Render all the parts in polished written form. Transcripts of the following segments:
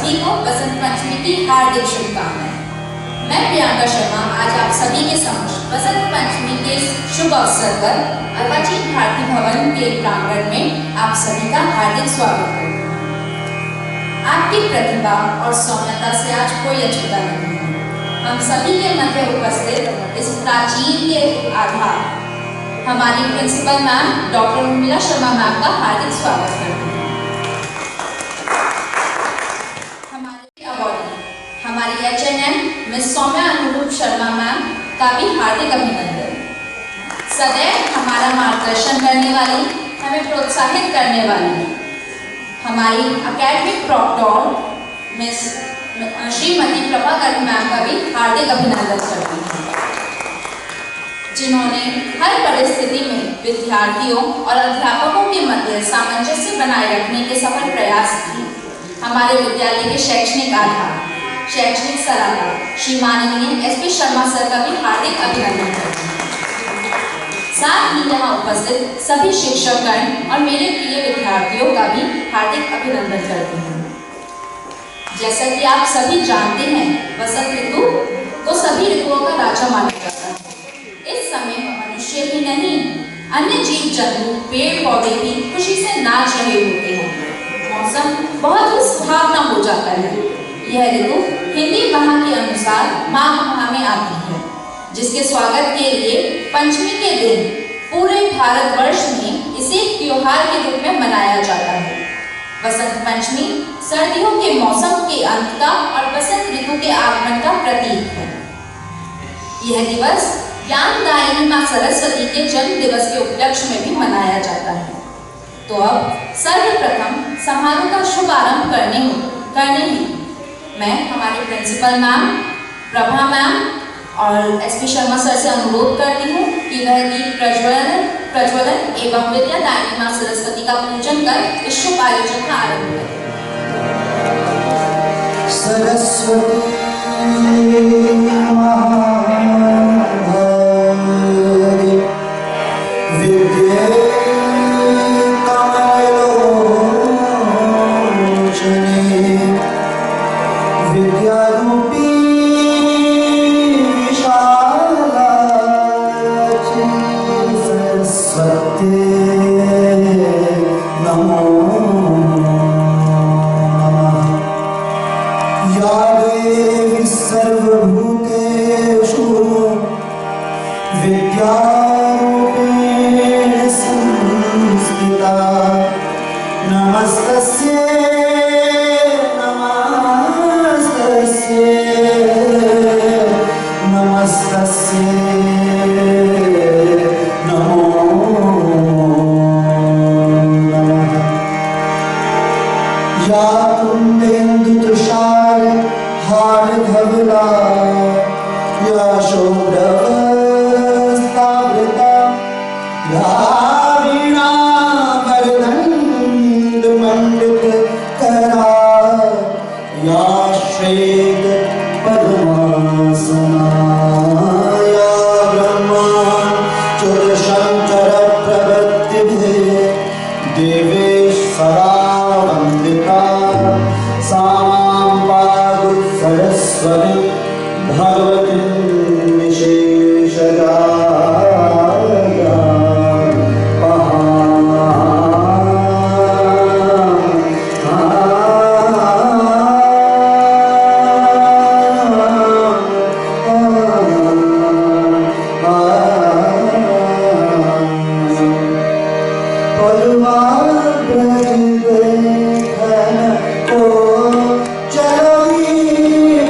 सभी को बसंत पंचमी की हार्दिक शुभकामनाएं। मैं प्रियंका शर्मा आज आप सभी के समक्ष बसंत पंचमी के शुभ अवसर पर अर्वाचीन भारती भवन के प्रांगण में आप सभी का हार्दिक स्वागत करती हूँ। आपकी प्रतिभा और सौम्यता से आज कोई अछूता नहीं है। हम सभी के मध्य उपस्थित इस प्राचीन के आधार हमारी principal ma'am doctor Urmila Sharma ma'am का हार्दिक स्वागत करती हूँ। हमारी HNM मिस सौम्या अनुरूप शर्मा मैम का भी हार्दिक अभिनंदन। सदैव हमारा मार्गदर्शन करने वाली, हमें प्रोत्साहित करने वाली हमारी academic proctor miss Shrimati Prabhakar ma'am का भी हार्दिक अभिनंदन करती हूँ, जिन्होंने हर परिस्थिति में विद्यार्थियों और अध्यापकों के मध्य सामंजस्य बनाए रखने के सफल प्रयास किए। हमारे विद्यालय के शैक्षणिक आधार, शैक्षणिक सलाहकार श्री माननीय SP शर्मा सर का भी हार्दिक अभिनंदन करती हूँ। साथ ही यहाँ उपस्थित सभी शिक्षकगण और मेरे प्रिय विद्यार्थियों का भी हार्दिक अभिनंदन करती हूँ। जैसा कि आप सभी जानते हैं, बसंत ऋतु को सभी ऋतुओं का राजा माना जाता है। इस समय मनुष्य ही नहीं, अन्य जीव जंतु, पेड़ पौधे भी खुशी से नाच रहे होते हैं। मौसम बहुत ही सुहावना हो जाता है। यह ऋतु हिंदी माह के अनुसार माघ माह में आती है, जिसके स्वागत के लिए पंचमी के दिन पूरे भारतवर्ष में इसे त्योहार के रूप में मनाया जाता है। बसंत पंचमी सर्दियों के मौसम के अंत का और बसंत ऋतु के आगमन का प्रतीक है। यह दिवस ज्ञानदायिनी मां सरस्वती के जन्म दिवस के उपलक्ष्य में भी मनाया जाता है। तो अब सर्वप्रथम समारोह का शुभारंभ करने ही मैं हमारे प्रिंसिपल मैम प्रभा मैम और SP शर्मा सर से अनुरोध करती हूँ कि वह दीप प्रज्वलन एवं विद्यादायिनी मां सरस्वती का पूजन कर इस शुभ आयोजन का आरंभ करें। सरस्वती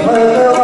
भगवान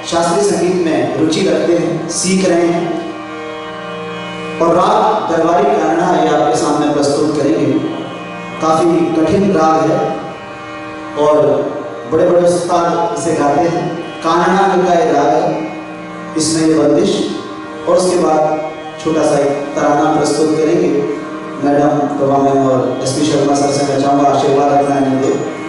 शास्त्रीय संगीत में रुचि रखते हैं, सीख रहे हैं और राग दरबारी कारणा ये आपके सामने प्रस्तुत करेंगे। काफ़ी कठिन राग है और बड़े बड़े उस्ताद इसे गाते हैं। कारणा का ये राग है, इसमें ये बंदिश और उसके बाद छोटा सा एक तराना प्रस्तुत करेंगे। मैडम प्रभा मैम और एस.पी. शर्मा सर से मैं चाहूँगा आशीर्वाद अपना लेंगे।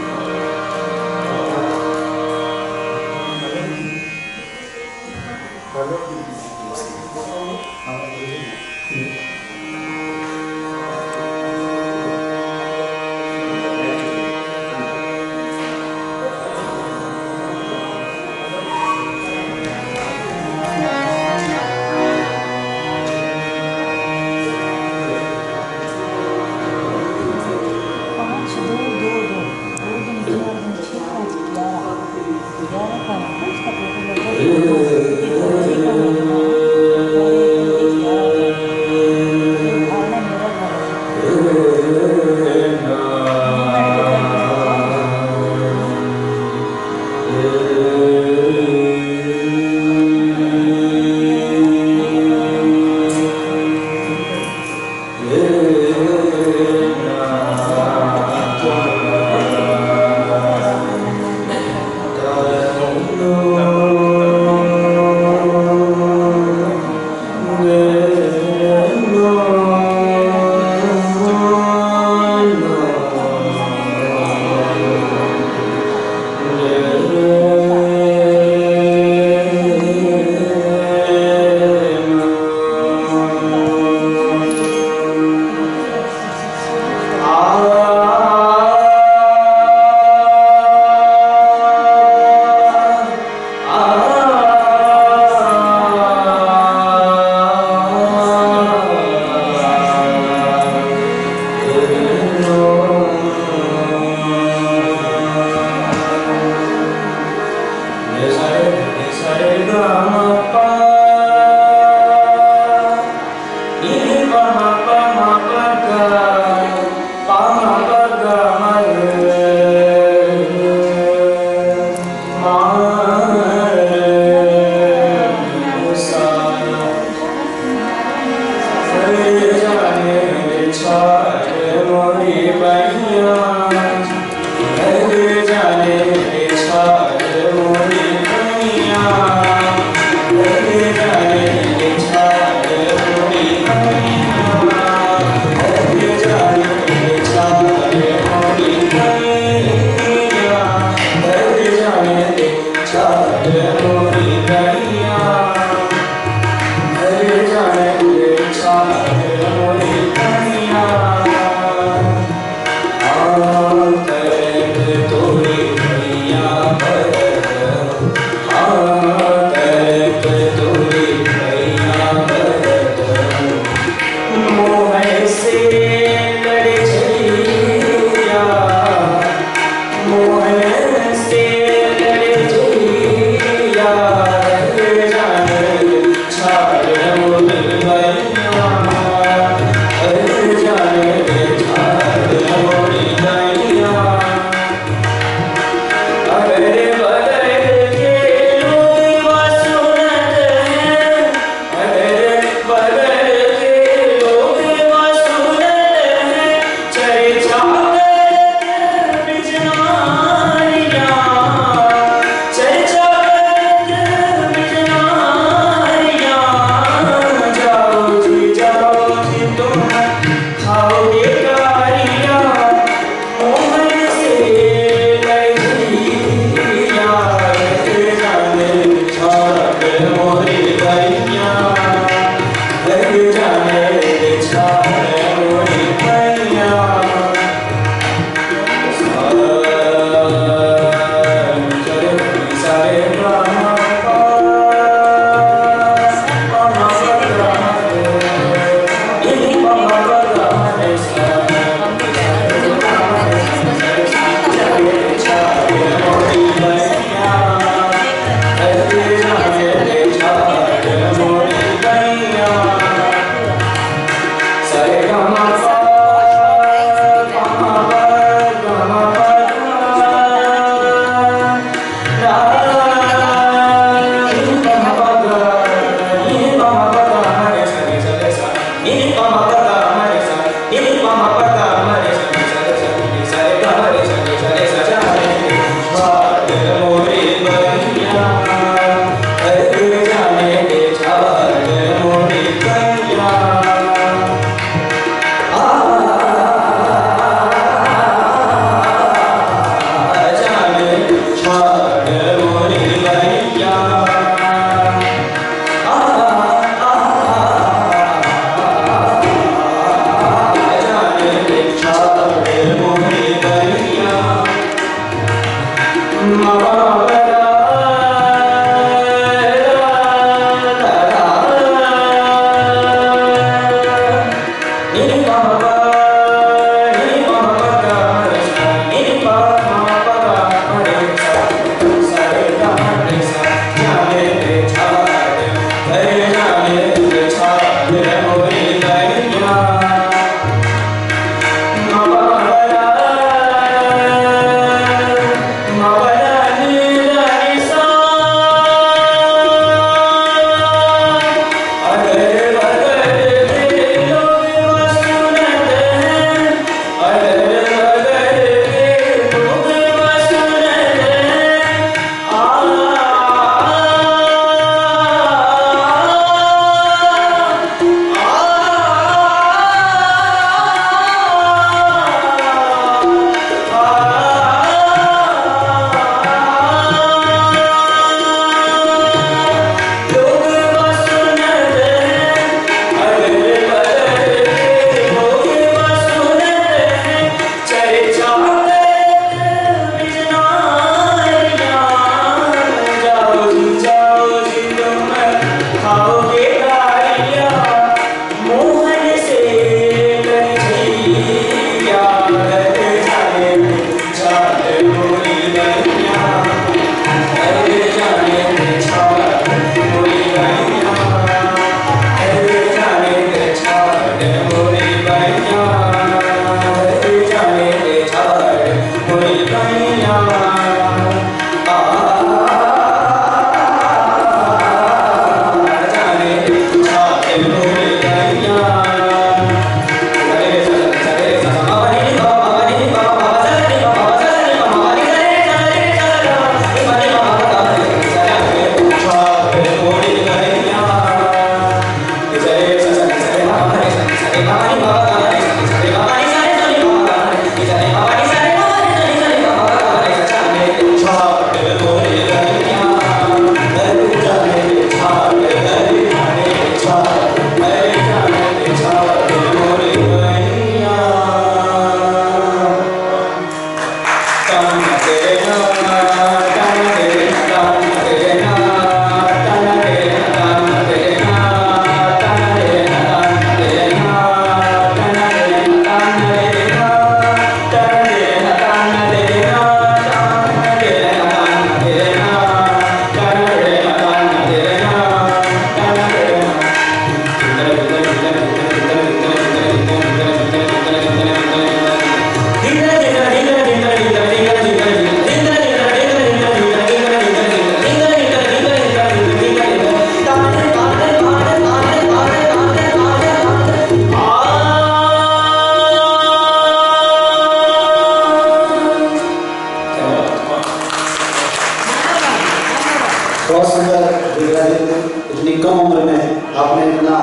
उम्र में आपने इतना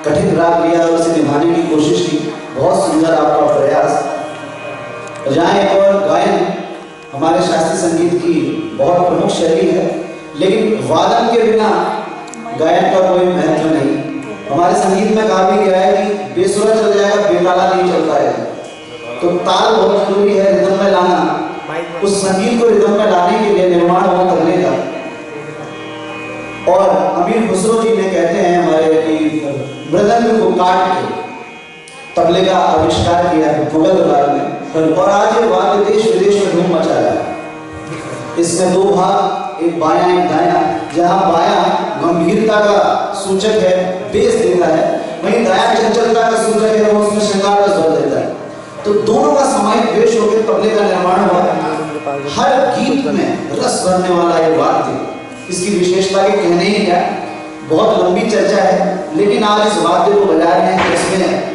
कठिन राग लिया और उसे निभाने की कोशिश की। बहुत सुंदर आपका प्रयास। जहाँ एक और गायन हमारे शास्त्रीय संगीत की बहुत प्रमुख शैली है, लेकिन वादन के बिना गायन का कोई महत्व नहीं। हमारे संगीत में कहा भी गया है कि बेसुरा चल जाएगा, बेताला नहीं चल पाएगा। तो ताल बहुत जरूरी है रिदम में लाना। उस संगीत को रिदम में लाने के लिए निर्माण हुआ तबले का। और अमीर खुसरो जी ने कहते हैं हमारे कि मृदंग को काट के तबले का आविष्कार किया है मुगल दरबार में, और आज ये वाद्य देश विदेश में धूम मचा रहा है। इसमें दो भाग, एक बायां एक दायां। जहां बायां गंभीरता का सूचक है, बेस देता है, वहीं दायां चंचलता का सूचक है, वो उसमें श्रृंगार का स्वर देता है। तो दोनों का समाहित वेश होकर तबले का निर्माण हुआ। हर गीत में रस भरने वाला ये वाद्य, इसकी विशेषता के कहने ही क्या, बहुत लंबी चर्चा है। लेकिन आज इस वाद्य को बजा रहे हैं इसमें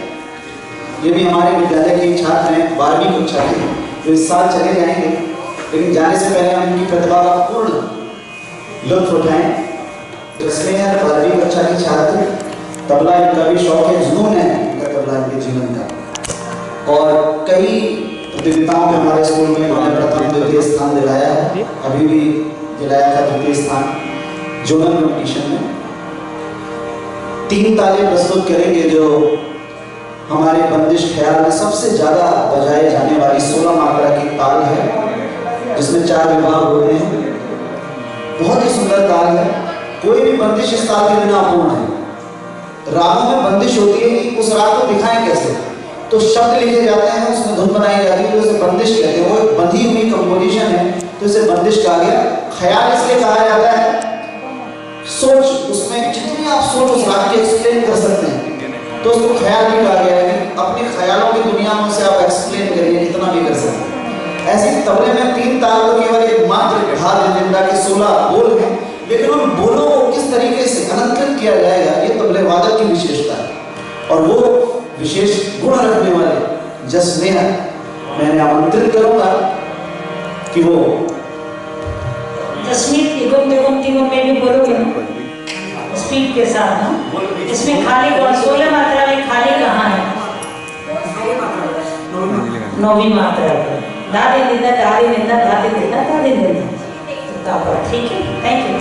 ये भी हमारे विद्यालय के छात्र हैं, 12वीं कक्षा के, जो इस साल चले जाएंगे। लेकिन जाने से पहले हम इनकी प्रतिभा का पूर्ण लुत्फ उठाएं। इसमें 12वीं कक्षा के छात्र, तबला इनका भी शौक है, जुनून है इनका तबला इनके जीवन का। और कई प्रतियोगिताओं में हमारे स्कूल में इन्होंने प्रथम द्वितीय स्थान दिलाया है, अभी भी दिलाया था द्वितीय स्थान जोनल कॉम्पिटिशन में। 3 ताले प्रस्तुत करेंगे जो हमारे बंदिश ख्याल में सबसे ज्यादा बजाए जाने वाली 16 मात्रा की ताल है, जिसमें 4 विभाग होते हैं। बहुत ही सुंदर ताल है। कोई भी बंदिश इस ताल के बिना अपूर्ण है। रागों में बंदिश होती है कि उस राग को दिखाएं कैसे, तो शब्द लिखे जाते हैं, उसमें धुन बनाई जाती है, तो इसे बंदिश कहते हैं। वो एक बंधी हुई कंपोजिशन है, तो इसे बंदिश कहा गया। ख्याल इसलिए कहा जाता है, सोच, उसमें जितनी आप सोच उस राग की एक्सप्लेन कर सकते हैं, तो उसको ख्याल भी कहा गया है कि अपने ख्यालों की दुनिया में से आप एक्सप्लेन करिए, कितना भी कर सकते हैं। ऐसे तबले में 3 ताल तो केवल एक मात्र ढाल है, जिनका के 16 बोल हैं, लेकिन उन बोलों को किस तरीके से अलंकृत किया जाएगा, ये तबले वादक की विशेषता है। और वो विशेष गुण रखने वाले जसनेहा मैंने आमंत्रित करूंगा कि वो जसमीत इगम बेगम तीनों में भी बोलोगे ना स्पीड के साथ ना। इसमें खाली 16 मात्रा में खाली कहाँ है? 9वीं मात्रा है। दादी निंदा दादी निंदा दादी निंदा दादी निंदा। ठीक है, थैंक यू।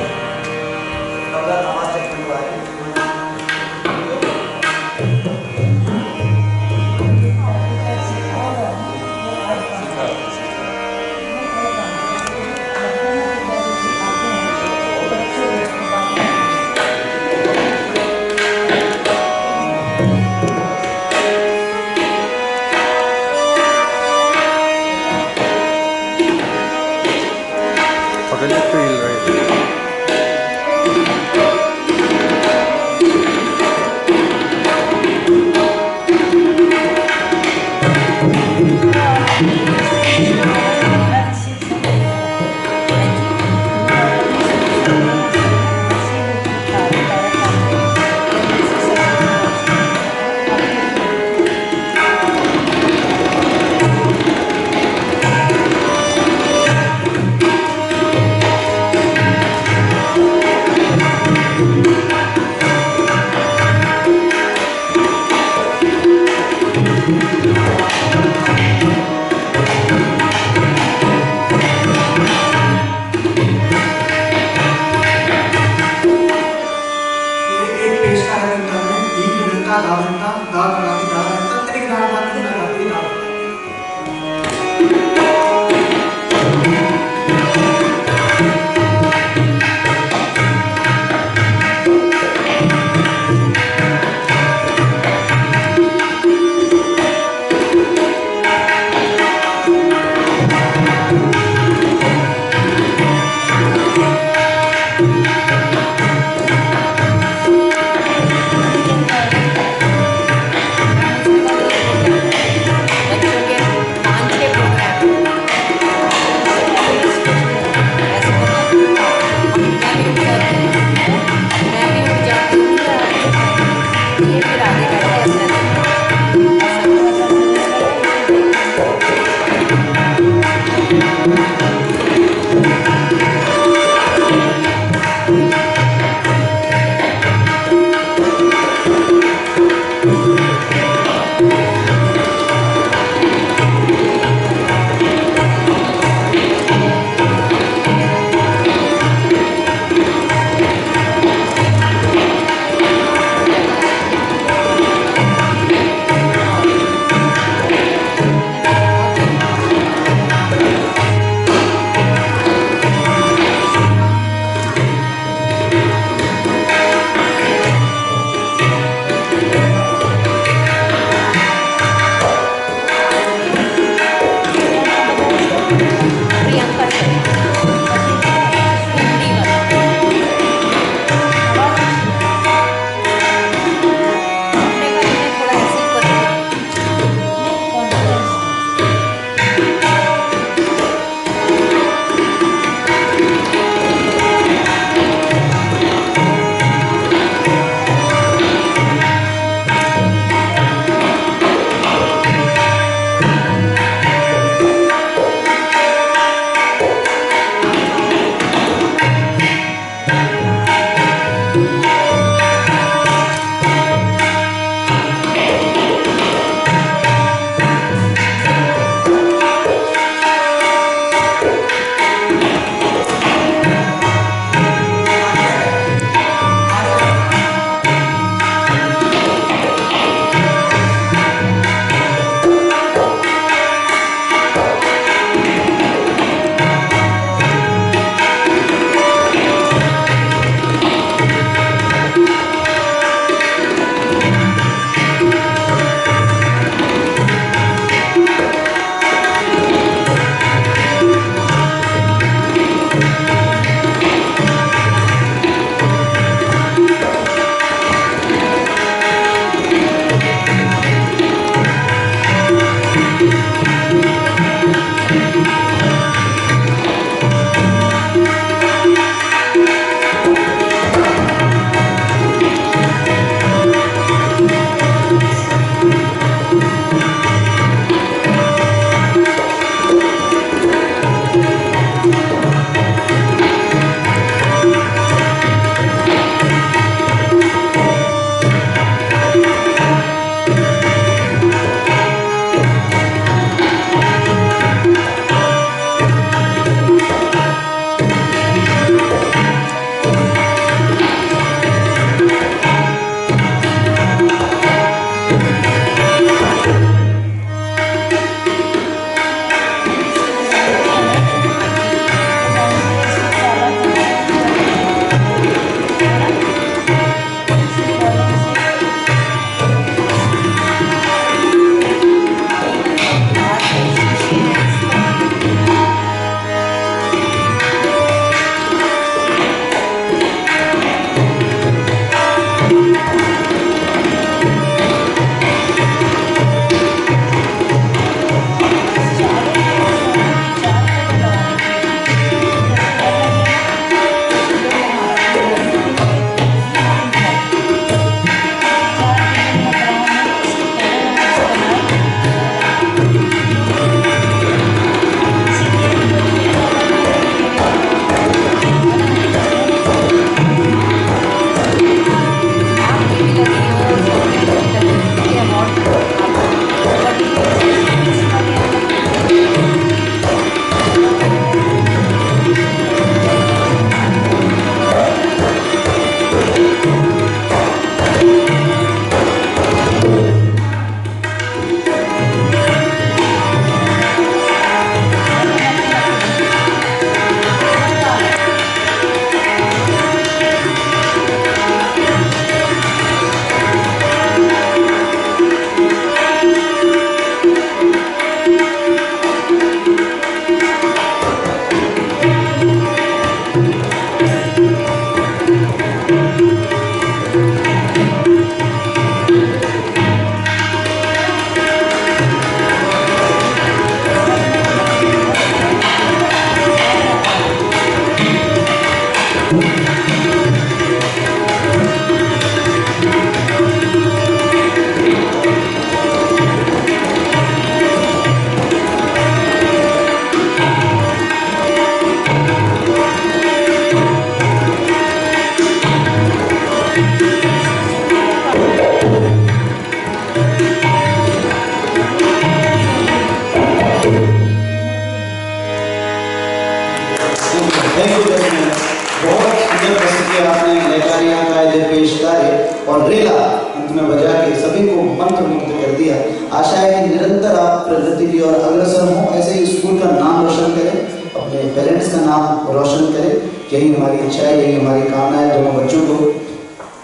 और रेला अंत में बजा के सभी को मंत्रमुग्ध कर दिया। आशा है कि निरंतर आप प्रगति की ओर अग्रसर हों, ऐसे ही स्कूल का नाम रोशन करें, अपने पेरेंट्स का नाम रोशन करें। यही हमारी इच्छा है, यही हमारी कामना है दोनों बच्चों को।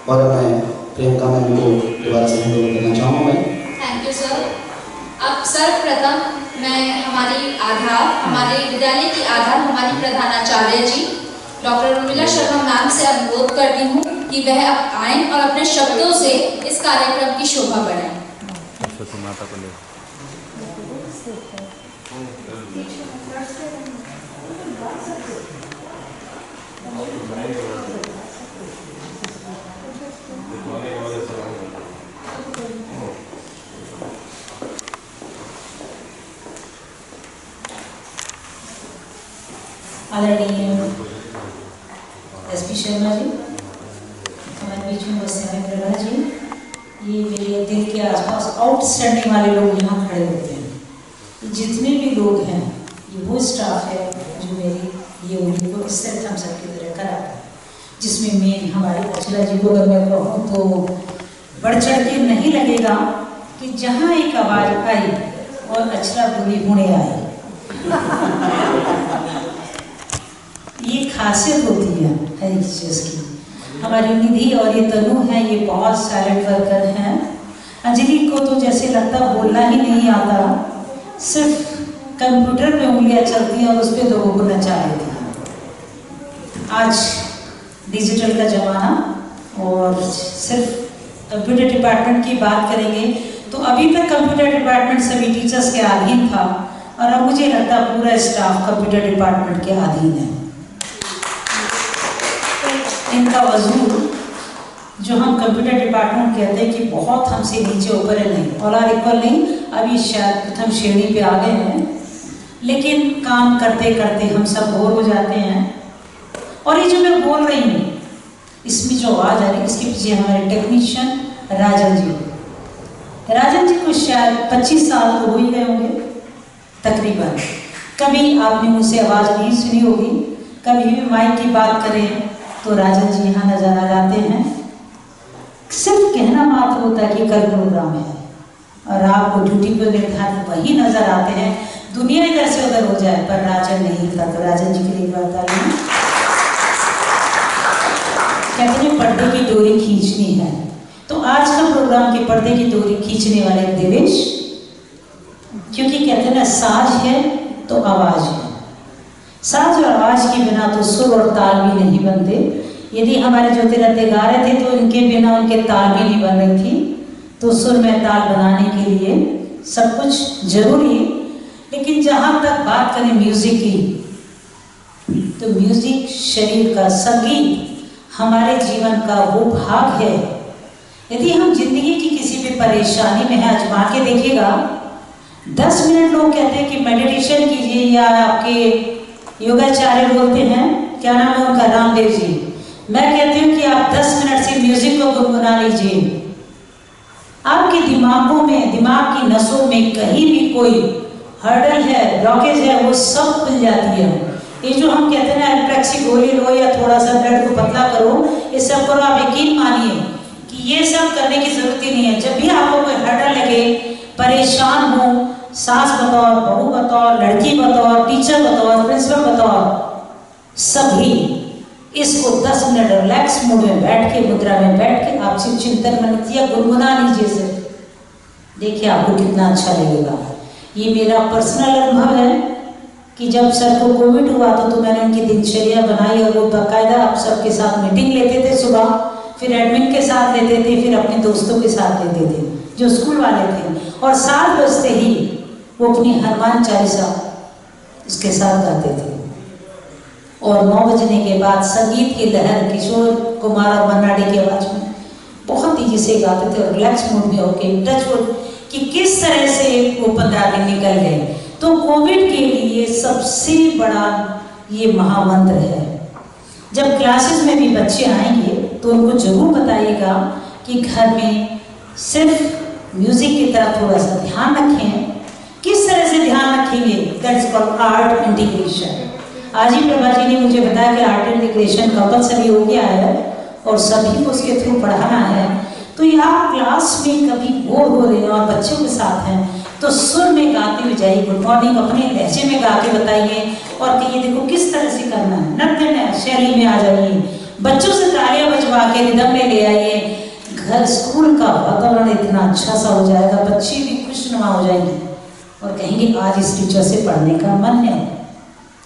और मैं प्रियंका मैम को दोबारा से अनुरोध करना चाहूँगा। मैं थैंक यू सर। अब सर्वप्रथम मैं हमारे विद्यालय की आधार हमारी प्रधानाचार्य जी डॉक्टर उर्मिला शर्मा मैम से अनुरोध करती हूँ कि वह अब आएं और अपने शब्दों से इस कार्यक्रम की शोभा बढ़ाएं। माता को ले आदरणीय एसपी शर्मा जी, हमारे बीच में बसे हैं प्रभा जी, ये मेरे दिल के आसपास आउटस्टैंडिंग वाले लोग यहाँ खड़े होते हैं। जितने भी लोग हैं ये वो स्टाफ है जो मेरी ये उनको इस तरह हम सब की तरह कराता है, जिसमें मेन हमारे अचला जी को अगर मैं कहूँ तो बढ़ चढ़ के नहीं लगेगा कि जहाँ एक आवाज़ आई और अचला बोली हुणे आई। ये खासियत होती है हर एक चीज़ की। हमारी निधि और ये तनु है, ये बहुत साइलेंट वर्कर हैं। अंजलि को तो जैसे लगता बोलना ही नहीं आता, सिर्फ कंप्यूटर पे उंगलियां चलती हैं और उस पर लोगों को नचा लेती हैं। आज डिजिटल का ज़माना और सिर्फ कंप्यूटर डिपार्टमेंट की बात करेंगे तो अभी तक कंप्यूटर डिपार्टमेंट सभी टीचर्स के अधीन था और अब मुझे लगता पूरा स्टाफ कंप्यूटर डिपार्टमेंट के अधीन है। इनका वजूद जो हम कंप्यूटर डिपार्टमेंट कहते हैं कि बहुत हमसे नीचे ऊपर है नहीं, और इक्वल नहीं, अभी शायद प्रथम श्रेणी पे आ गए हैं, लेकिन काम करते करते हम सब बोर हो जाते हैं। और ये जो मैं बोल रही हूँ इसमें जो आवाज़ आ रही है इसके पीछे हमारे टेक्नीशियन राजन जी को शायद 25 साल तो हो ही गए होंगे तकरीबन। कभी आपने मुझसे आवाज़ नहीं सुनी होगी, कभी भी माइक की बात करें तो राजन जी यहाँ नजर आ जाते हैं। सिर्फ कहना मात्र होता है कि कल प्रोग्राम है और आपको ड्यूटी पर निर्धारित वही नजर आते हैं। दुनिया इधर से उधर हो जाए पर राजन नहीं था, तो राजन जी के लिए बात आ रही है। कहते हैं पर्दे की डोरी खींचनी है, तो आज का प्रोग्राम के पर्दे की डोरी खींचने वाले देवेश, क्योंकि कहते हैं ना साज है तो आवाज है, साज और आवाज के बिना तो सुर और ताल भी नहीं बनते। यदि हमारे जो तिरंगे गा रहे थे तो इनके बिना उनके ताल भी नहीं बन रही थी, तो सुर में ताल बनाने के लिए सब कुछ जरूरी है। लेकिन जहाँ तक बात करें म्यूजिक की, तो म्यूजिक शरीर का, संगीत हमारे जीवन का वो भाग है। यदि हम जिंदगी की किसी भी परेशानी में है, आजमा के देखिएगा, 10 मिनट लोग कहते हैं कि मेडिटेशन कीजिए, या आपके योगाचार्य बोलते हैं, क्या नाम है उनका, रामदेव जी, मैं कहती हूँ कि आप 10 मिनट से म्यूजिक को गुनगुना लीजिए। आपके दिमागों में, दिमाग की नसों में कहीं भी कोई हर्डल है, ब्लॉकेज है, वो सब खुल जाती है। ये जो हम कहते हैं ना एल्प्रेक्सी गोली लो या थोड़ा सा ब्लड को पतला करो, ये सब करो, आप यकीन मानिए कि ये सब करने की जरूरत ही नहीं है। जब भी आपको कोई हर्डल लगे, परेशान हो, सास बतौर, बहू बतौर, लड़की बतौर, टीचर बतौर, प्रिंसिपल बतौर, सभी इसको 10 मिनट रिलैक्स मूड में बैठ के, मुद्रा में बैठ के आप सिर्फ चिंतन मनन या गुनगुना लीजिए सिर्फ, देखिए आपको कितना अच्छा लगेगा। ये मेरा पर्सनल अनुभव है कि जब सर को कोविड हुआ तो मैंने उनकी दिनचर्या बनाई और वो बाकायदा आप सबके साथ मीटिंग लेते थे सुबह, फिर एडमिन के साथ लेते थे, फिर अपने दोस्तों के साथ लेते थे जो स्कूल वाले थे, और 7 बजते ही वो अपनी हनुमान चालीसा उसके साथ गाते थे, और 9 बजने के बाद संगीत की लहर किशोर कुमार और मन्नाडी की आवाज में बहुत तेजी से गाते थे और रिलैक्स मूड में होके टचवुड कि किस तरह से वो 15 दिन निकल गए। तो कोविड के लिए सबसे बड़ा ये महामंत्र है। जब क्लासेस में भी बच्चे आएंगे तो उनको जरूर बताइएगा कि घर में सिर्फ म्यूजिक की तरफ थोड़ा सा ध्यान रखें। किस तरह से ध्यान रखेंगे, दैट्स कॉल्ड आर्ट इंटीग्रेशन। आज ही प्रभा जी ने मुझे बताया कि आर्ट इंटीग्रेशन कंपलसरी हो गया है और सभी को उसके थ्रू पढ़ाना है। आप क्लास में कभी बोर हो रहे हैं और बच्चों के साथ हैं तो सुर में गाते हुए जाइए, गुड मॉर्निंग अपने लहजे में गा के बताइए और कहिए देखो किस तरह से करना है, नृत्य शैली में आ जाइए, बच्चों से तालियां बजवा के रिदम में ले आइए। घर स्कूल का वातावरण इतना अच्छा सा हो जाएगा, बच्चे भी खुशनुमा हो जाएंगे और कहेंगे आज इस टीचर से पढ़ने का मन है।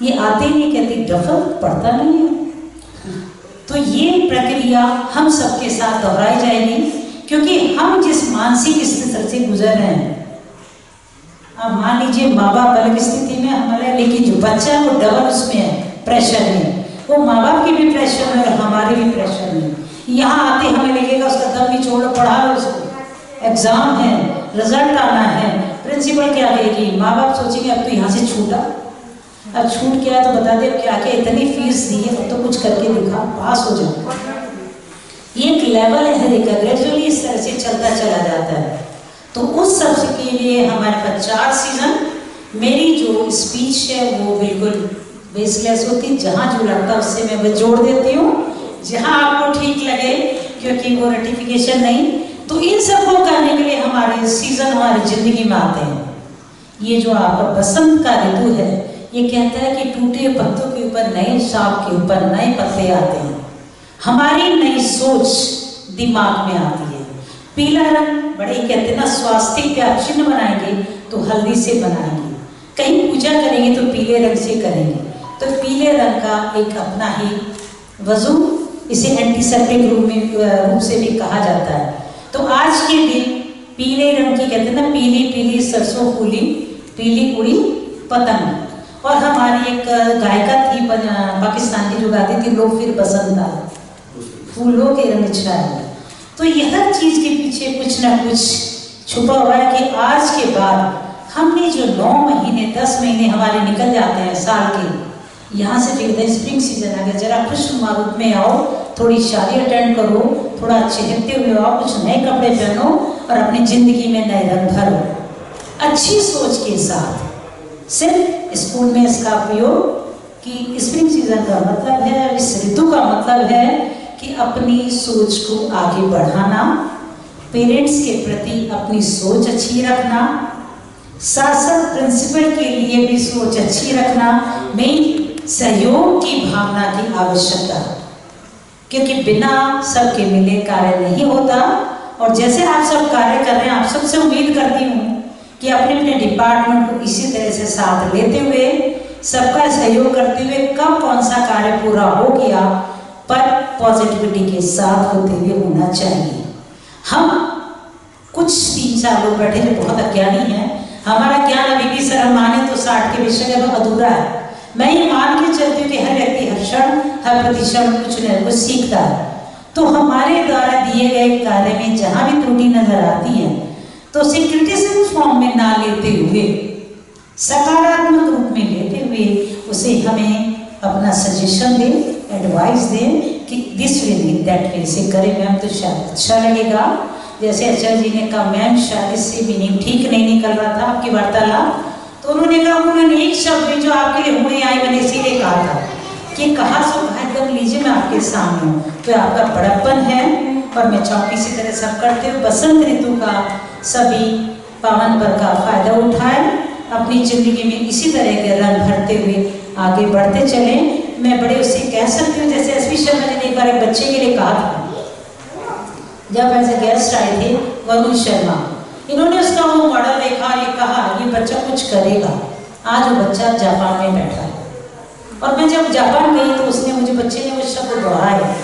ये आते ही कहते डफल पढ़ता नहीं है। तो ये प्रक्रिया हम सबके साथ दोहराई जाएगी, क्योंकि हम जिस मानसिक स्थिति से गुजर रहे हैं, अब मान लीजिए माँ बाप अलग स्थिति में हमारे, लेकिन जो बच्चा है वो डबल उसमें है, प्रेशर में, वो माँ बाप के भी प्रेशर में और हमारे भी प्रेशर में। यहाँ आते हमें लगेगा उसका दम भी छोड़ो, पढ़ा लो उसको, एग्जाम है, रिजल्ट आना है, प्रिंसिपल क्या कहेगी, माँ बाप सोचेंगे अब तो यहाँ से छूटा, अब छूट गया तो बता दे क्या क्या इतनी फीस दी है, अब तो कुछ करके दिखा, पास हो जाओ। ये एक लेवल है, ग्रेजुअली इस तरह से चलता चला जाता है। तो उस सब के लिए हमारे पास 4 सीजन, मेरी जो स्पीच है वो बिल्कुल बेसलेस होती, जहाँ जो लगता है उससे मैं वो जोड़ देती हूँ, जहाँ आपको ठीक लगे, क्योंकि वो रेटिफिकेशन नहीं। तो इन सबको करने के लिए हमारे सीजन हमारी जिंदगी में आते हैं। ये जो आपका बसंत का ऋतु है, ये कहता है कि टूटे पत्तों के ऊपर नए शाख के ऊपर नए पत्ते आते हैं, हमारी नई सोच दिमाग में आती है। पीला रंग बड़े कहते हैं ना, स्वास्तिक का चिन्ह बनाएंगे तो हल्दी से बनाएंगे, कहीं पूजा करेंगे तो पीले रंग से करेंगे। तो पीले रंग का एक अपना ही वजू, इसे एंटीसेप्टिक रूप से भी कहा जाता है। तो आज के दिन पीले रंग की कहते हैं ना, पीली पीली सरसों फूली, पीली उड़ी पतंग। और हमारी एक गायिका थी पाकिस्तान की जो गाती थी, लोग फिर बसंत आ फूलों के रंग छाए। तो यह चीज के पीछे कुछ ना कुछ छुपा हुआ है कि आज के बाद हमने जो 9 महीने 10 महीने हमारे निकल जाते हैं साल के, यहाँ से फिर स्प्रिंग सीजन आ गया, जरा खुशनुमा रूप में आओ, थोड़ी शादी अटेंड करो, थोड़ा चहकते हुए आओ, कुछ नए कपड़े पहनो और अपनी जिंदगी में नए रंग भरो अच्छी सोच के साथ। सिर्फ स्कूल में इसका प्रयोग कि स्प्रिंग सीजन का मतलब है, इस ऋतु का मतलब है कि अपनी सोच को आगे बढ़ाना, पेरेंट्स के प्रति अपनी सोच अच्छी रखना, साथ साथ प्रिंसिपल के लिए भी सोच अच्छी रखना, मेन सहयोग की भावना की आवश्यकता, क्योंकि बिना सबके मिले कार्य नहीं होता। और जैसे आप सब कार्य कर रहे हैं, आप सबसे उम्मीद करती हूँ कि अपने अपने डिपार्टमेंट को इसी तरह से साथ लेते हुए, सबका सहयोग करते हुए, कब कौन सा कार्य पूरा हो गया पर पॉजिटिविटी के साथ होते हुए होना चाहिए। हम कुछ 3-4 लोग बैठे जो बहुत अज्ञानी हैं, हमारा ज्ञान अभी भी सर हम माने तो 60 के विषय में अधूरा है। मैं ये मान के चलती हूँ कि हर व्यक्ति हर क्षण हर प्रतिक्षण कुछ न कुछ सीखता है। तो हमारे द्वारा दिए गए कार्य में जहाँ भी त्रुटि नजर आती है तो उसे क्रिटिसिज्म फॉर्म में ना लेते हुए, सकारात्मक रूप में लेते हुए उसे हमें अपना सजेशन दें, एडवाइस दें कि दिस वे नहीं दैट वे से करें मैम तो शायद अच्छा लगेगा। जैसे आचार्य जी ने कहा मैम शायद इससे मीनिंग ठीक नहीं निकल रहा था आपकी वार्तालाप, तो उन्होंने कहा उन्होंने एक शब्द जो आपके लिए हुए आई मैंने इसीलिए कहा था कि कहा सो एकदम लीजिए मैं आपके सामने हूँ। तो आपका बड़प्पन है और मैं चाहूँगी इसी तरह सब करते हुए बसंत ऋतु का सभी पावन पर्व का फायदा उठाएं, अपनी जिंदगी में इसी तरह के रंग भरते हुए आगे बढ़ते चलें। मैं बड़े उससे कह सकती हूँ, जैसे एस.पी. शर्मा जी ने एक बार एक बच्चे के लिए कहा था, जब ऐसे गेस्ट आए थे वरुण शर्मा, इन्होंने उसका वो मॉडल देखा और ये कहा ये बच्चा कुछ करेगा। आज वो बच्चा जापान में बैठा है और मैं जब जापान गई तो उसने मुझे बच्चे ने वो शब्द दोहराया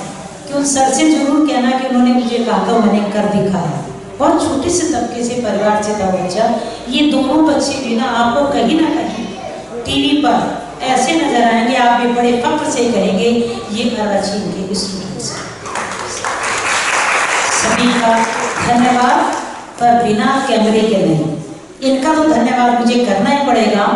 कि उन सर से जरूर कहना कि उन्होंने मुझे कहा था मैंने कर दिखाया। बहुत छोटे से तबके से परिवार से था बच्चा। ये दोनों बच्चे भी ना आपको कहीं ना कहीं टीवी पर ऐसे नजर आएंगे, आप भी बड़े फख्र से कहेंगे ये अरवाची के स्टूडेंट्स। सभी का धन्यवाद, पर बिना कैमरे के नहीं। इनका तो धन्यवाद मुझे करना ही पड़ेगा।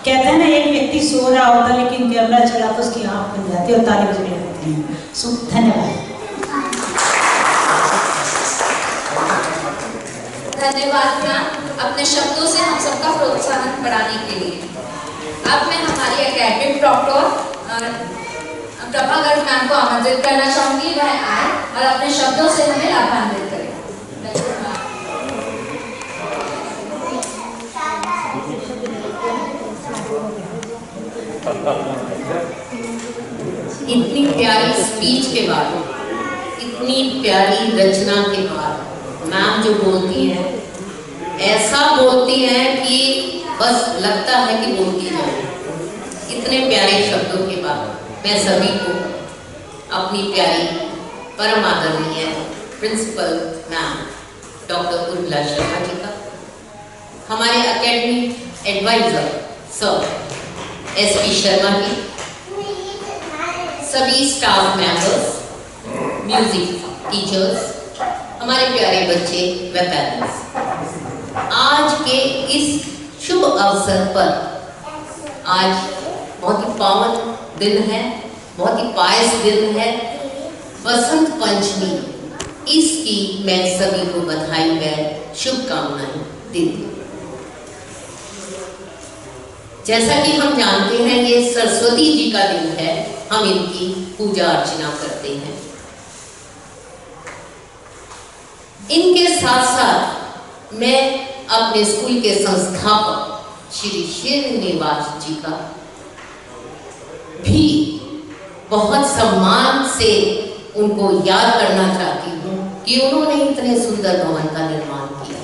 कहते हैं ना एक व्यक्ति सो रहा होता लेकिन कैमरा चला तो उसकी आँख खुल जाती है और ताली बजने लगती है। सो धन्यवाद। धन्यवाद मैम, अपने शब्दों से हम सबका प्रोत्साहन बढ़ाने के लिए। अब मैं हमारी एकेडमिक डॉक्टर प्रभाकर मैम को आमंत्रित करना चाहूँगी, वह आए और अपने शब्दों से हमें लाभान्वित करें। स्पीच के बाद, इतनी प्यारी रचना के बाद मैम जो बोलती हैं, ऐसा बोलती हैं कि बस लगता है कि बोलती जाए। इतने प्यारे शब्दों के बाद मैं सभी को अपनी प्यारी परम आदरणीय principal ma'am doctor Urmila Sharma ji का, हमारे academic advisor sir SP Sharma ji, सभी स्टाफ मेंबर्स, म्यूजिक टीचर्स, हमारे प्यारे बच्चे व पेरेंट्स, आज के इस शुभ अवसर पर, आज बहुत ही पावन दिन है, बहुत ही पायस दिन है, बसंत पंचमी। इसकी मैं सभी को बधाई व शुभकामनाएं देती हूँ। जैसा कि हम जानते हैं ये सरस्वती जी का दिन है, हम इनकी पूजा अर्चना करते हैं। इनके साथ साथ मैं अपने स्कूल के संस्थापक श्री श्रीनिवास जी का भी बहुत सम्मान से उनको याद करना चाहती हूँ कि उन्होंने इतने सुंदर भवन का निर्माण किया,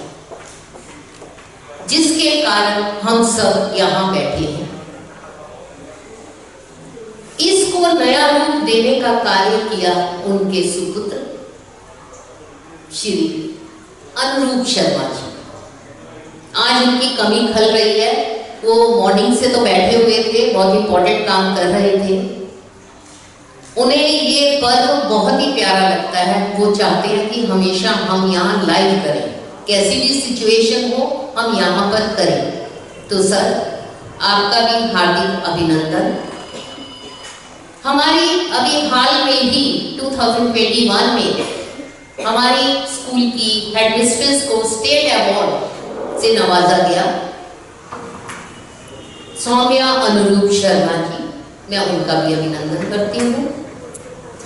जिसके कारण हम सब यहाँ बैठे हैं। इसको नया रूप देने का कार्य किया उनके सुपुत्र श्री अनुरूप शर्मा जी। आज उनकी कमी खल रही है, वो मॉर्निंग से तो बैठे हुए थे, बहुत इंपॉर्टेंट काम कर रहे थे। उन्हें ये पर्व बहुत ही प्यारा लगता है, वो चाहते हैं कि हमेशा हम यहाँ लाइव करें, कैसी भी सिचुएशन हो हम यहाँ पर करें। तो सर आपका भी हार्दिक अभिनंदन। हमारी अभी हाल में ही 2021 में हमारी स्कूल की हेडमिस्ट्रेस को स्टेट अवार्ड से नवाजा गया, सौम्या अनुरूप शर्मा जी, मैं उनका भी अभिनंदन करती हूँ।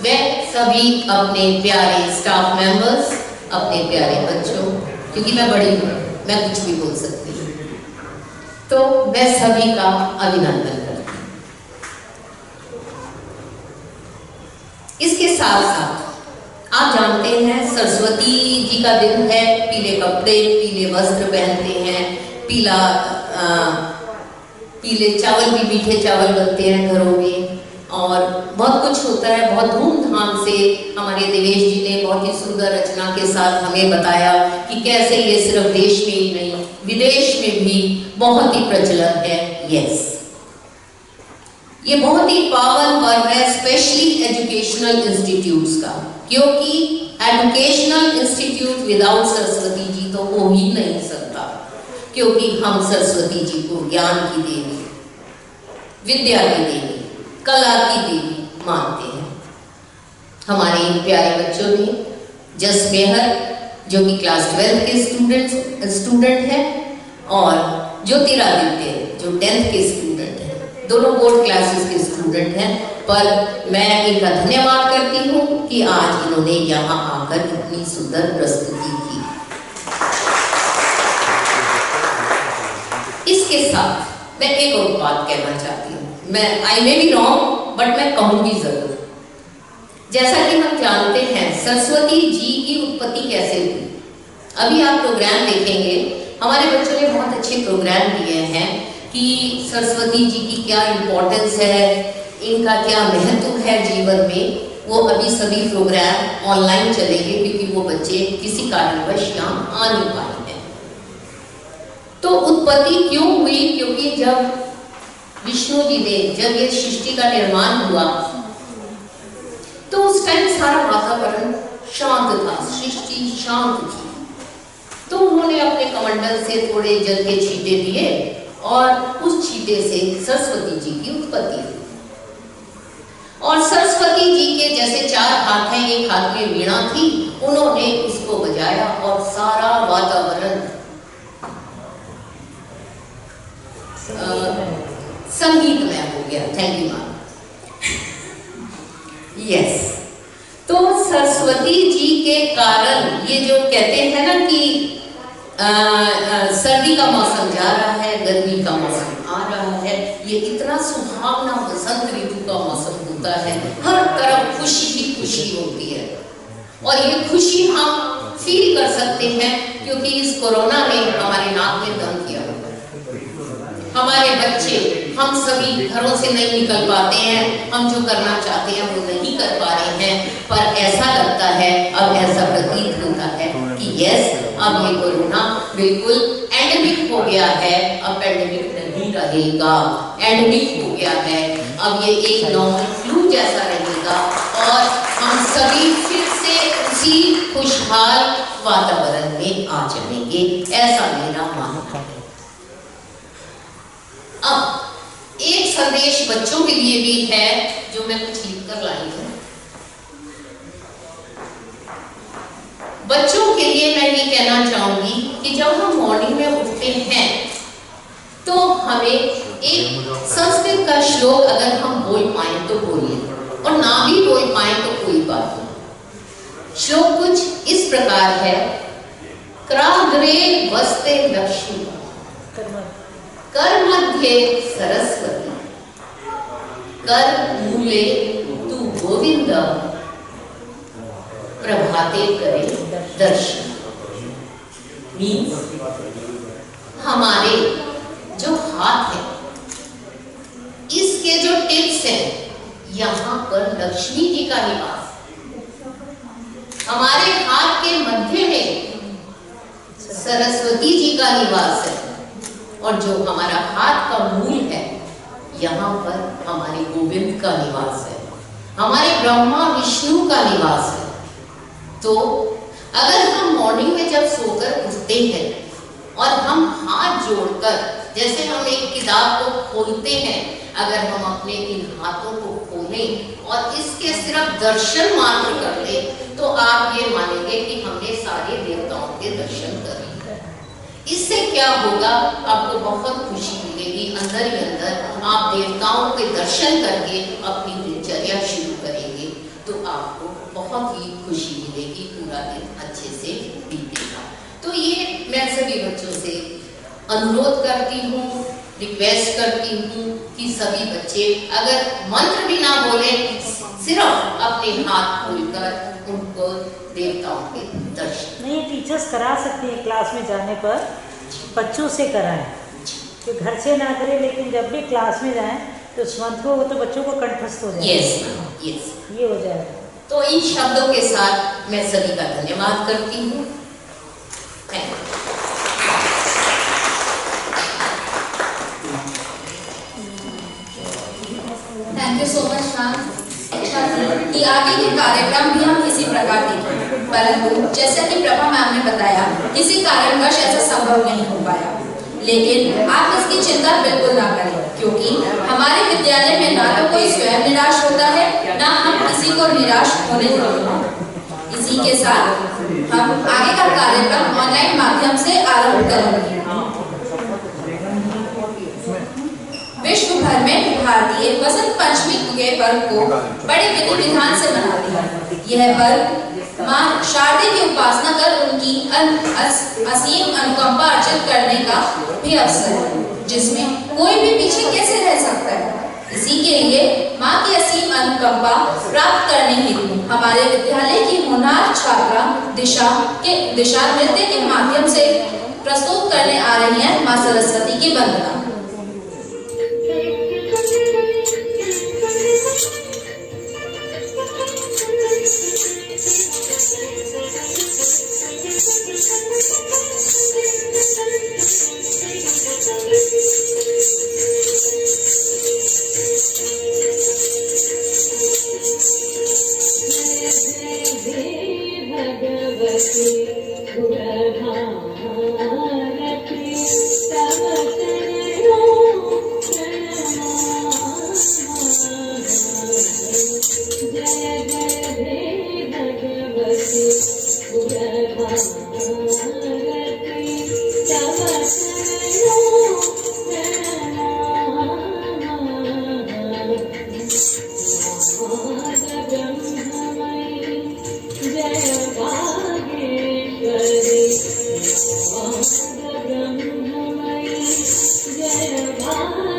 वे सभी अपने प्यारे स्टाफ मेंबर्स, अपने प्यारे बच्चों, क्योंकि मैं बड़ी हूँ, मैं कुछ भी बोल सकती हूँ, तो मैं सभी का अभिनंदन करती हूँ। इसके साथ साथ आप जानते हैं सरस्वती जी का दिन है, पीले कपड़े, पीले वस्त्र पहनते हैं, पीले चावल भी, मीठे चावल बनते हैं घरों में, और बहुत कुछ होता है। बहुत धूमधाम से हमारे देवेश जी ने बहुत ही सुंदर रचना के साथ हमें बताया कि कैसे ये सिर्फ देश में ही नहीं विदेश में भी बहुत ही प्रचलन है। यस, ये बहुत ही पावन पर्व है, स्पेशली एजुकेशनल इंस्टीट्यूट्स का, क्योंकि educational institute without Saraswati ji तो हो ही नहीं सकता, क्योंकि हम सरस्वती जी को ज्ञान की देवी, विद्या की देवी, कला की देवी मानते हैं। हमारे इन प्यारे बच्चों ने जस मेहर जो कि क्लास 12 के स्टूडेंट है, और ज्योतिरादित्य जो 10th के स्टूडेंट हैं, दोनों बोर्ड क्लासेस के स्टूडेंट हैं। पर मैं इनका धन्यवाद करती हूँ कि आज इन्होंने यहाँ आकर इतनी सुंदर प्रस्तुति की। इसके साथ मैं एक और बात कहना चाहती हूँ, मैं आई मे बी रॉन्ग बट मैं कहूँगी जरूर। जैसा कि हम जानते हैं सरस्वती जी की उत्पत्ति कैसे हुई, अभी आप प्रोग्राम देखेंगे, हमारे बच्चों ने बहुत अच्छे प्रोग्राम दिए हैं कि सरस्वती जी की क्या इम्पोर्टेंस है, इनका क्या महत्व है जीवन में। वो अभी सभी प्रोग्राम ऑनलाइन चलेंगे क्योंकि वो बच्चे किसी कारणवश यहाँ आ नहीं पाए हैं। तो उत्पत्ति क्यों हुई? क्योंकि जब विष्णु जी ने, जब ये सृष्टि का निर्माण हुआ तो उस टाइम सारा वातावरण शांत था, सृष्टि शांत थी। तो उन्होंने अपने कमंडल से थोड़े जल के छींटे दिए और उस छींटे से सरस्वती जी की उत्पत्ति हुई। और सरस्वती जी के जैसे 4 हाथ हैं, एक हाथ में वीणा थी, उन्होंने उसको बजाया और सारा वातावरण संगीतमय हो गया। Thank you ma'am. यस, तो सरस्वती जी के कारण ये जो कहते हैं ना कि सर्दी का मौसम जा रहा है, गर्मी का मौसम आ रहा है, ये इतना सुहावना बसंत ऋतु का मौसम होता है, हर तरफ खुशी ही खुशी होती है। और ये खुशी हम फील कर सकते हैं क्योंकि इस कोरोना ने हमारे नाक में दम किया। हमारे बच्चे, हम सभी घरों से नहीं निकल पाते हैं, हम जो करना चाहते हैं वो नहीं कर पा रहे हैं, पर ऐसा लगता है, अब ऐसा प्रतीत होता है कि यस, अब ये कोरोना बिल्कुल एंडेमिक हो गया है, अब पेंडेमिक नहीं रहेगा, एंडेमिक हो गया है, अब ये एक नॉर्मल फ्लू जैसा रहेगा और हम सभी फिर से उसी खुशहाल वातावरण में आ जाएंगे, ऐसा मेरा मानना है। अब एक संदेश बच्चों के लिए भी है जो मैं कुछ लिखकर लाई हूं। बच्चों के लिए मैं ये कहना चाहूंगी कि जब हम मॉर्निंग में उठते हैं तो हमें एक संस्कृत का श्लोक अगर हम बोल पाए तो बोलिए, और ना भी बोल पाए तो कोई बात नहीं। श्लोक कुछ इस प्रकार है, कराग्रे वस्ते लक्ष्मी, कर मध्य सरस्वती, कर मूले तू गोविंद, प्रभाते करे दर्शन। मीन्स हमारे जो हाथ है, इसके जो टिप्स हैं, यहाँ पर लक्ष्मी जी का निवास, हमारे हाथ के मध्य में सरस्वती जी का निवास है, और जो हमारा हाथ का मूल है, यहाँ पर हमारे गोविंद का निवास है, हमारे ब्रह्मा विष्णु का निवास है। तो अगर हम मॉर्निंग में जब सोकर उठते हैं और हम हाथ जोड़कर, जैसे हम एक किताब को खोलते हैं, अगर हम अपने इन हाथों को खोलें और इसके सिर्फ दर्शन मात्र कर ले, तो आप ये मानेंगे कि हमने सारे देवताओं के दर्शन कर लिए। इससे क्या होगा, आपको बहुत खुशी मिलेगी, अंदर ही अंदर आप देवताओं के दर्शन करके अपनी दिनचर्या शुरू करेंगे, तो आपको बहुत ही खुशी मिलेगी, पूरा दिन अच्छे से बीतेगा। तो ये मैं सभी बच्चों से अनुरोध करती हूँ, रिक्वेस्ट करती हूँ कि सभी बच्चे अगर मंत्र भी ना बोले, सिर्फ अपने हाथ खोलकर उनको देवताओं के दर्शन। नहीं, टीचर्स करा सकते हैं, क्लास में जाने पर बच्चों से कराएं, कि घर से ना करें, लेकिन जब भी क्लास में जाएं तो उस मंत्र को तो बच्चों को कंठस्थ हो जाए। यस यस, ये हो जाएगा। तो इन शब्दों के साथ मैं सभी का धन्यवाद करती हूँ। Thank you. Thank you so much ma'am. इच्छा थी कि आगे के कार्यक्रम भी हम इसी प्रकार देखें, परंतु जैसा कि प्रभा मैम ने बताया, किसी कारणवश ऐसा संभव नहीं हो पाया। लेकिन आप इसकी चिंता बिल्कुल ना करें, क्योंकि हमारे विद्यालय में ना तो कोई स्वयं निराश होता है, ना हम किसी को निराश होने देते हैं। इसी के साथ हम आगे का कार्यक्रम ऑनलाइन माध्यम से आरंभ करेंगे। विश्व भर में भारतीय वसंत पंचमी के पर्व को बड़े विधि विधान से मनाते हैं। यह पर्व मां शारदे की उपासना कर उनकी असीम अनुकंपा अर्जित करने का भी अवसर है, जिसमें कोई भी पीछे कैसे रह सकता है। इसी के लिए मां की असीम अनुकंपा प्राप्त करने हेतु हमारे विद्यालय की होनहार छात्रा दिशा नृत्य के माध्यम से प्रस्तुत करने आ रही है मां सरस्वती की वंदना। जय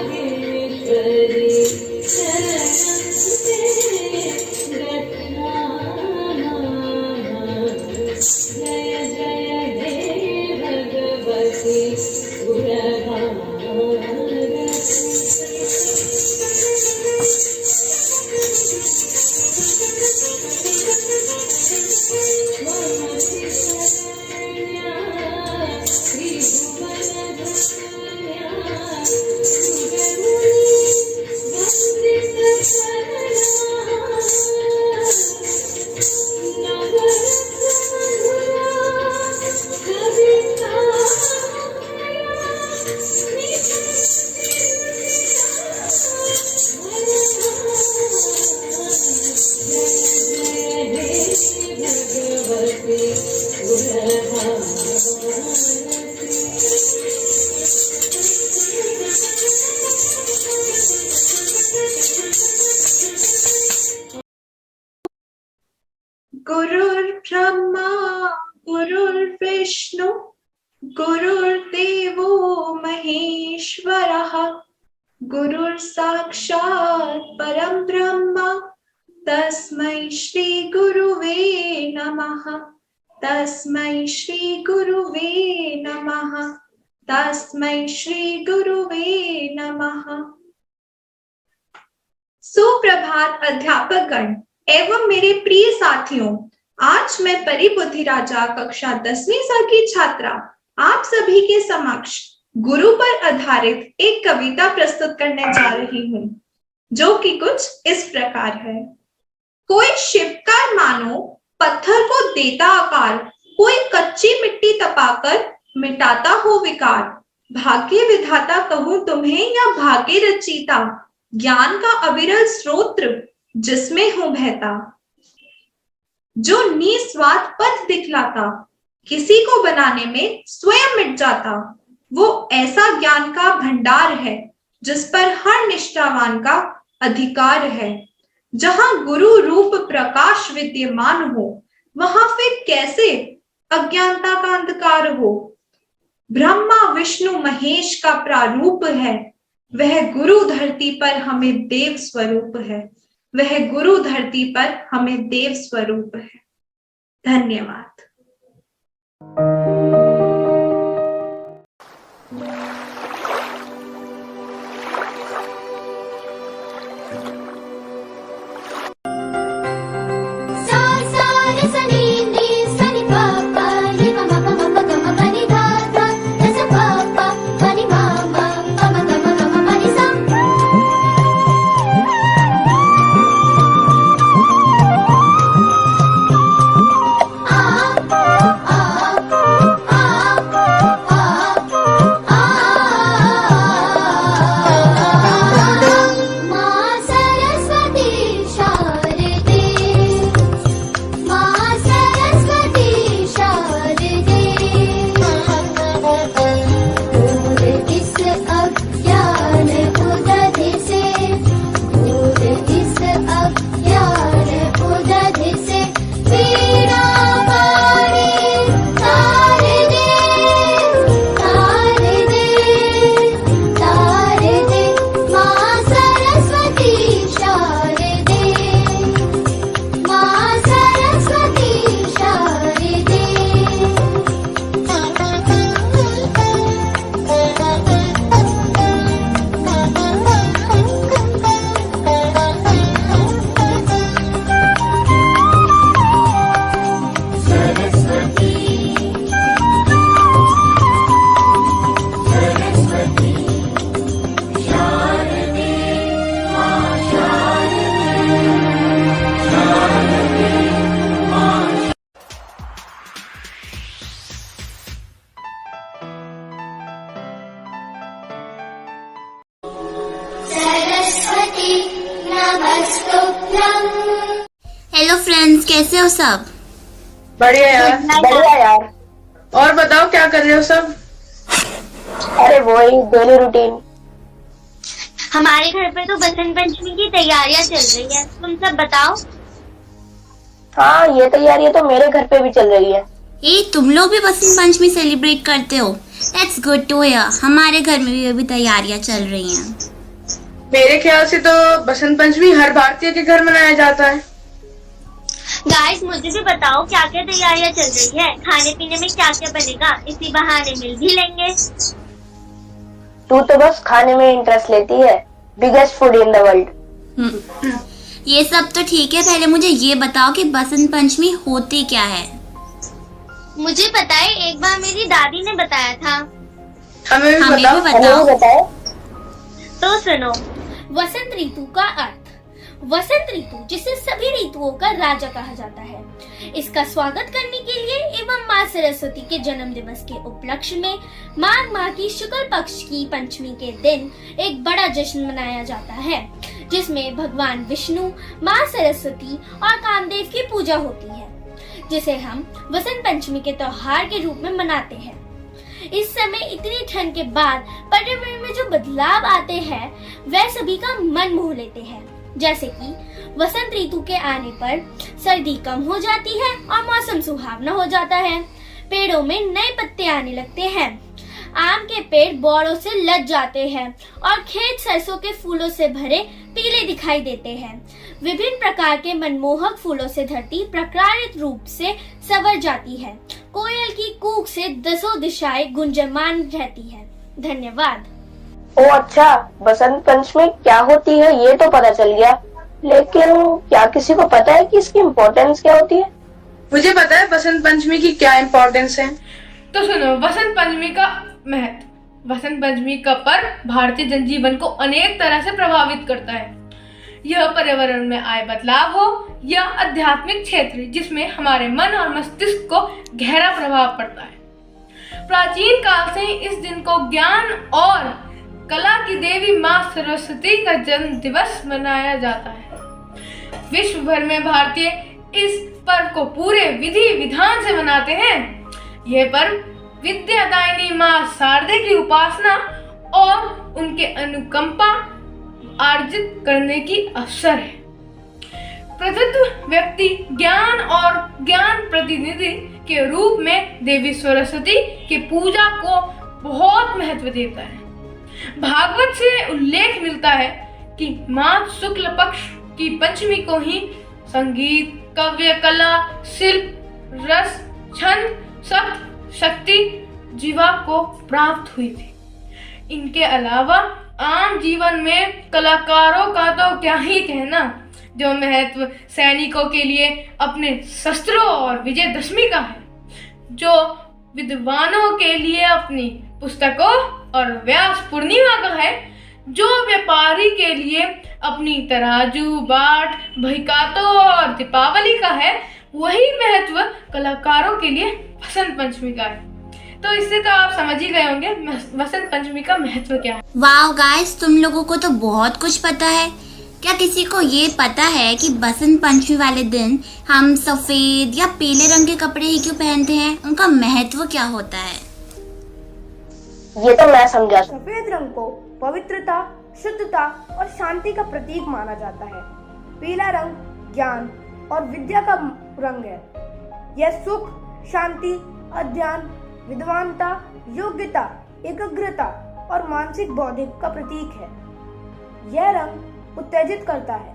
गुरुर् साक्षात् परं ब्रह्म तस्मै श्री गुरुवे नमः। तस्मै श्री गुरुवे नमः। तस्मै श्री गुरुवे नमः। सुप्रभात अध्यापकगण एवं मेरे प्रिय साथियों, आज मैं परिबुद्धि राजा कक्षा 10वीं सा की छात्रा आप सभी के समक्ष गुरु पर आधारित एक कविता प्रस्तुत करने जा रही हूँ, जो कि कुछ इस प्रकार है। कोई शिवकार मानो पत्थर को देता आकार, कोई कच्ची मिट्टी तपाकर मिटाता हो विकार। भाग्य विधाता कहूँ तुम्हें या भाग्य रचयिता, ज्ञान का अविरल स्रोत जिसमें हूं बहता। जो निस्वार्थ पथ दिखलाता, किसी को बनाने में स्वयं मिट जाता। वो ऐसा ज्ञान का भंडार है जिस पर हर निष्ठावान का अधिकार है। जहां गुरु रूप प्रकाश विद्यमान हो, वहां फिर कैसे अज्ञानता का अंधकार हो। ब्रह्मा विष्णु महेश का प्रारूप है, वह गुरु धरती पर हमें देव स्वरूप है। वह गुरु धरती पर हमें देव स्वरूप है। धन्यवाद। हेलो फ्रेंड्स, कैसे हो सब? बढ़िया यार। और बताओ क्या कर रहे हो सब? अरे वही डेली रूटीन। हमारे घर पे तो बसंत पंचमी की तैयारियां चल रही है, तुम सब बताओ। हाँ, ये तैयारियां तो मेरे घर पे भी चल रही है। तुम लोग भी बसंत पंचमी सेलिब्रेट करते हो? That's good to hear. हमारे घर में भी अभी तैयारियां चल रही हैं। मेरे ख्याल से तो बसंत पंचमी हर भारतीय के घर मनाया जाता है। गाइस, मुझे भी बताओ क्या क्या तैयारियां चल रही है, खाने पीने में क्या क्या बनेगा, इसी बहाने मिल भी लेंगे। तू तो बस खाने में इंटरेस्ट लेती है। Biggest food in the world. ये सब तो ठीक है, पहले मुझे ये बताओ कि बसंत पंचमी होती क्या है। मुझे पता है, एक बार मेरी दादी ने बताया था। हमें भी बताओ। तो सुनो। वसंत ऋतु का अर्थ। वसंत ऋतु, जिसे सभी ऋतुओं का राजा कहा जाता है, इसका स्वागत करने के लिए एवं माँ सरस्वती के जन्म दिवस के उपलक्ष्य में माघ माह की शुक्ल पक्ष की पंचमी के दिन एक बड़ा जश्न मनाया जाता है, जिसमें भगवान विष्णु, माँ सरस्वती और कामदेव की पूजा होती है, जिसे हम वसंत पंचमी के त्योहार के रूप में मनाते हैं। इस समय इतनी ठंड के बाद पर्यावरण में जो बदलाव आते हैं, वह सभी का मन मोह लेते हैं। जैसे कि वसंत ऋतु के आने पर सर्दी कम हो जाती है और मौसम सुहावना हो जाता है। पेड़ों में नए पत्ते आने लगते हैं। आम के पेड़ बौरों से लद जाते हैं और खेत सरसों के फूलों से भरे पीले दिखाई देते हैं। विभिन्न प्रकार के मनमोहक फूलों से धरती प्राकृतिक रूप से संवर जाती है। कोयल की कूक से दसों दिशाएं गुंजयमान रहती है। धन्यवाद। ओ अच्छा, बसंत पंचमी क्या होती है ये तो पता चल गया, लेकिन क्या किसी को पता है कि इसकी इम्पोर्टेंस क्या होती है? मुझे पता है बसंत पंचमी की क्या इम्पोर्टेंस है। तो सुनो, बसंत पंचमी का महत्व। बसंत पंचमी का पर्व भारतीय जनजीवन को अनेक तरह से प्रभावित करता है। यह पर्यावरण में आए बदलाव हो या आध्यात्मिक क्षेत्र जिसमें हमारे मन और मस्तिष्क को गहरा प्रभाव पड़ता है। प्राचीन काल से इस दिन को ज्ञान और कला की देवी माँ सरस्वती का जन्म दिवस मनाया जाता है। विश्व भर में भारतीय इस पर्व को पूरे विधि विधान से मनाते हैं। यह पर्व विद्यादायिनी माँ शारदे की उपासना और उनके अनुकंपा अर्जित करने की अवसर है। प्रसिद्ध व्यक्ति ज्ञान और ज्ञान प्रतिनिधि के रूप में देवी सरस्वती की पूजा को बहुत महत्व देता है। भागवत से उल्लेख मिलता है कि माघ शुक्ल पक्ष की पंचमी को ही संगीत, काव्य कला, शिल्प, रस, छंद, सप्त, शक्ति जीवा को प्राप्त हुई थी। इनके अलावा आम जीवन में कलाकारों का तो क्या ही कहना, जो महत्व सैनिकों के लिए अपने शस्त्रों और विजयदशमी का है, जो विद्वानों के लिए अपनी पुस्तकों और व्यास पूर्णिमा का है, जो व्यापारी के लिए अपनी तराजू, बाट, बहिकातों और दीपावली का है, वही महत्व कलाकारों के लिए बसंत पंचमी का है। तो इससे तो आप समझ ही गए होंगे बसंत पंचमी का महत्व क्या है। वाह गाइस, तुम लोगों को तो बहुत कुछ पता है। क्या किसी को ये पता है कि बसंत पंचमी वाले दिन हम सफेद या पीले रंग के कपड़े ही क्यों पहनते हैं? उनका महत्व क्या होता है? ये तो मैं समझा। सफेद रंग को पवित्रता, शुद्धता और शांति का प्रतीक माना जाता है। पीला रंग ज्ञान और विद्या का रंग है। यह सुख, शांति, अध्ययन, विद्वानता, योग्यता, एकाग्रता और मानसिक बौद्धिक का प्रतीक है। यह रंग उत्तेजित करता है,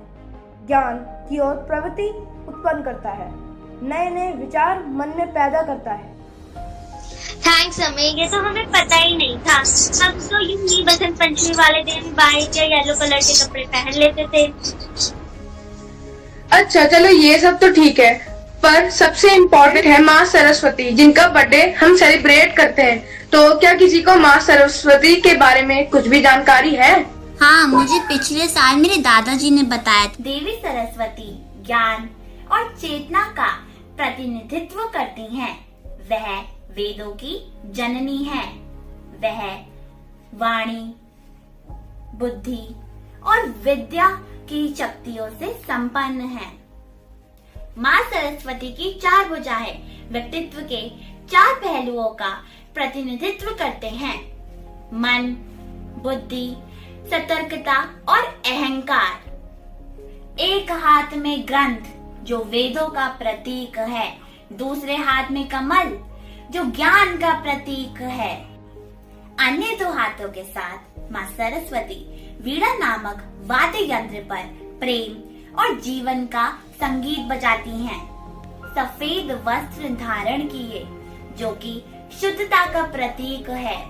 ज्ञान की ओर प्रवृत्ति उत्पन्न करता है, नए नए विचार मन में पैदा करता है। थैंक्स अमीर, ये तो हमें पता ही नहीं था। हम तो यूं ही बसंत पंचमी वाले दिन व्हाइट या येलो कलर के कपड़े पहन लेते थे। अच्छा चलो ये सब तो ठीक है, पर सबसे इम्पोर्टेंट है माँ सरस्वती, जिनका बर्थडे हम सेलिब्रेट करते हैं। तो क्या किसी को माँ सरस्वती के बारे में कुछ भी जानकारी है? हाँ, मुझे पिछले साल मेरे दादाजी ने बताया। देवी सरस्वती ज्ञान और चेतना का प्रतिनिधित्व करती हैं। वह वेदों की जननी है। वह वाणी, बुद्धि और विद्या की शक्तियों से संपन्न है। माँ सरस्वती की 4 भुजाएं व्यक्तित्व के 4 पहलुओं का प्रतिनिधित्व करते हैं। मन, बुद्धि, सतर्कता और अहंकार। एक हाथ में ग्रंथ जो वेदों का प्रतीक है, दूसरे हाथ में कमल जो ज्ञान का प्रतीक है। अन्य 2 हाथों के साथ माँ सरस्वती वीणा नामक वाद्य यंत्र पर प्रेम और जीवन का संगीत बजाती हैं। सफेद वस्त्र धारण किए जो कि शुद्धता का प्रतीक है।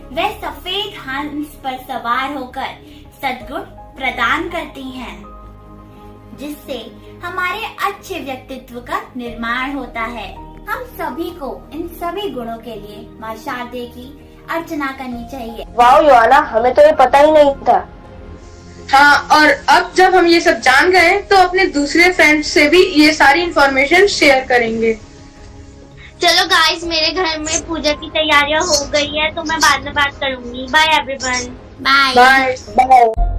वह सफेद हंस पर सवार होकर सद्गुण प्रदान करती हैं, जिससे हमारे अच्छे व्यक्तित्व का निर्माण होता है। हम सभी को इन सभी गुणों के लिए माँ शारदे की अर्चना करनी चाहिए। वाह योहाना, हमें तो ये पता ही नहीं था। हाँ, और अब जब हम ये सब जान गए तो अपने दूसरे फ्रेंड्स से भी ये सारी इन्फॉर्मेशन शेयर करेंगे। चलो गाइस, मेरे घर में पूजा की तैयारियां हो गई है, तो मैं बाद में बात करूंगी। Bye everyone. Bye bye bye.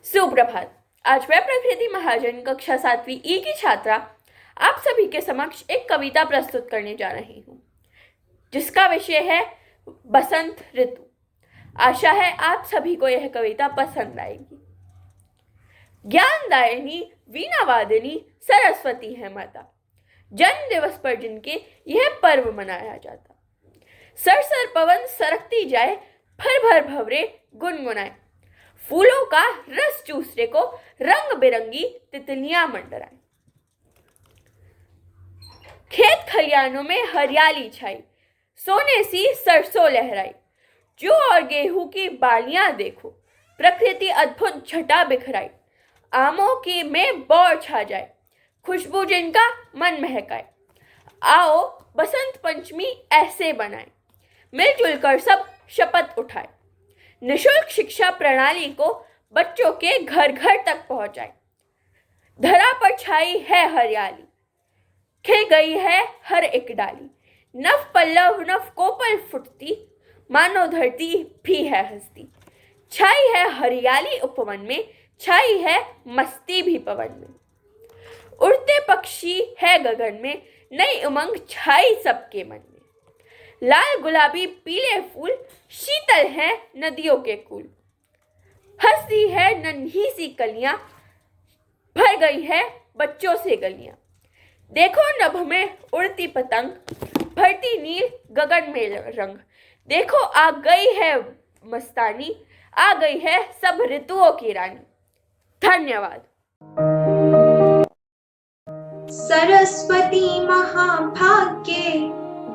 सुप्रभात। आज मैं प्रकृति महाजन कक्षा 7वीं ई की छात्रा आप सभी के समक्ष एक कविता प्रस्तुत करने जा रही हूँ, जिसका विषय है बसंत ऋतु। आशा है आप सभी को यह कविता पसंद आएगी। ज्ञानदायिनी वीणा वादिनी सरस्वती है माता, जन्म दिवस पर जिनके यह पर्व मनाया जाता। सर सर पवन सरकती जाए, भर भर भवरे गुनगुनाए, फूलों का रस चूसने को रंग बिरंगी तितलियां मंडराए। खेत खलियानों में हरियाली छाई, सोने सी सरसों लहराई, जौ और गेहूं की बालियां देखो, प्रकृति अद्भुत छटा बिखराई। आमों की में बौर छा जाए, खुशबू जिनका मन महकाए। आओ बसंत पंचमी ऐसे बनाए, मिलजुल कर सब शपथ उठाए। निशुल्क शिक्षा प्रणाली को बच्चों के घर घर तक पहुंचाए। धरा पर छाई है हरियाली, खिल गई है हर एक डाली। नव पल्लव नव कोपल फुटती, मानो धरती भी है हंसती। छाई है हरियाली उपवन में, छाई है मस्ती भी पवन में। उड़ते पक्षी है गगन में, नई उमंग छाई सबके मन में। लाल गुलाबी पीले फूल, शीतल है नदियों के कूल। हंसती है नन्ही सी कलियां, भर गई है बच्चों से गलियां। देखो नभ में उड़ती पतंग, भरती नील गगन में रंग। देखो आ गई है मस्तानी, आ गई है सब ऋतुओं की रानी। धन्यवाद। सरस्वती महाभाग्ये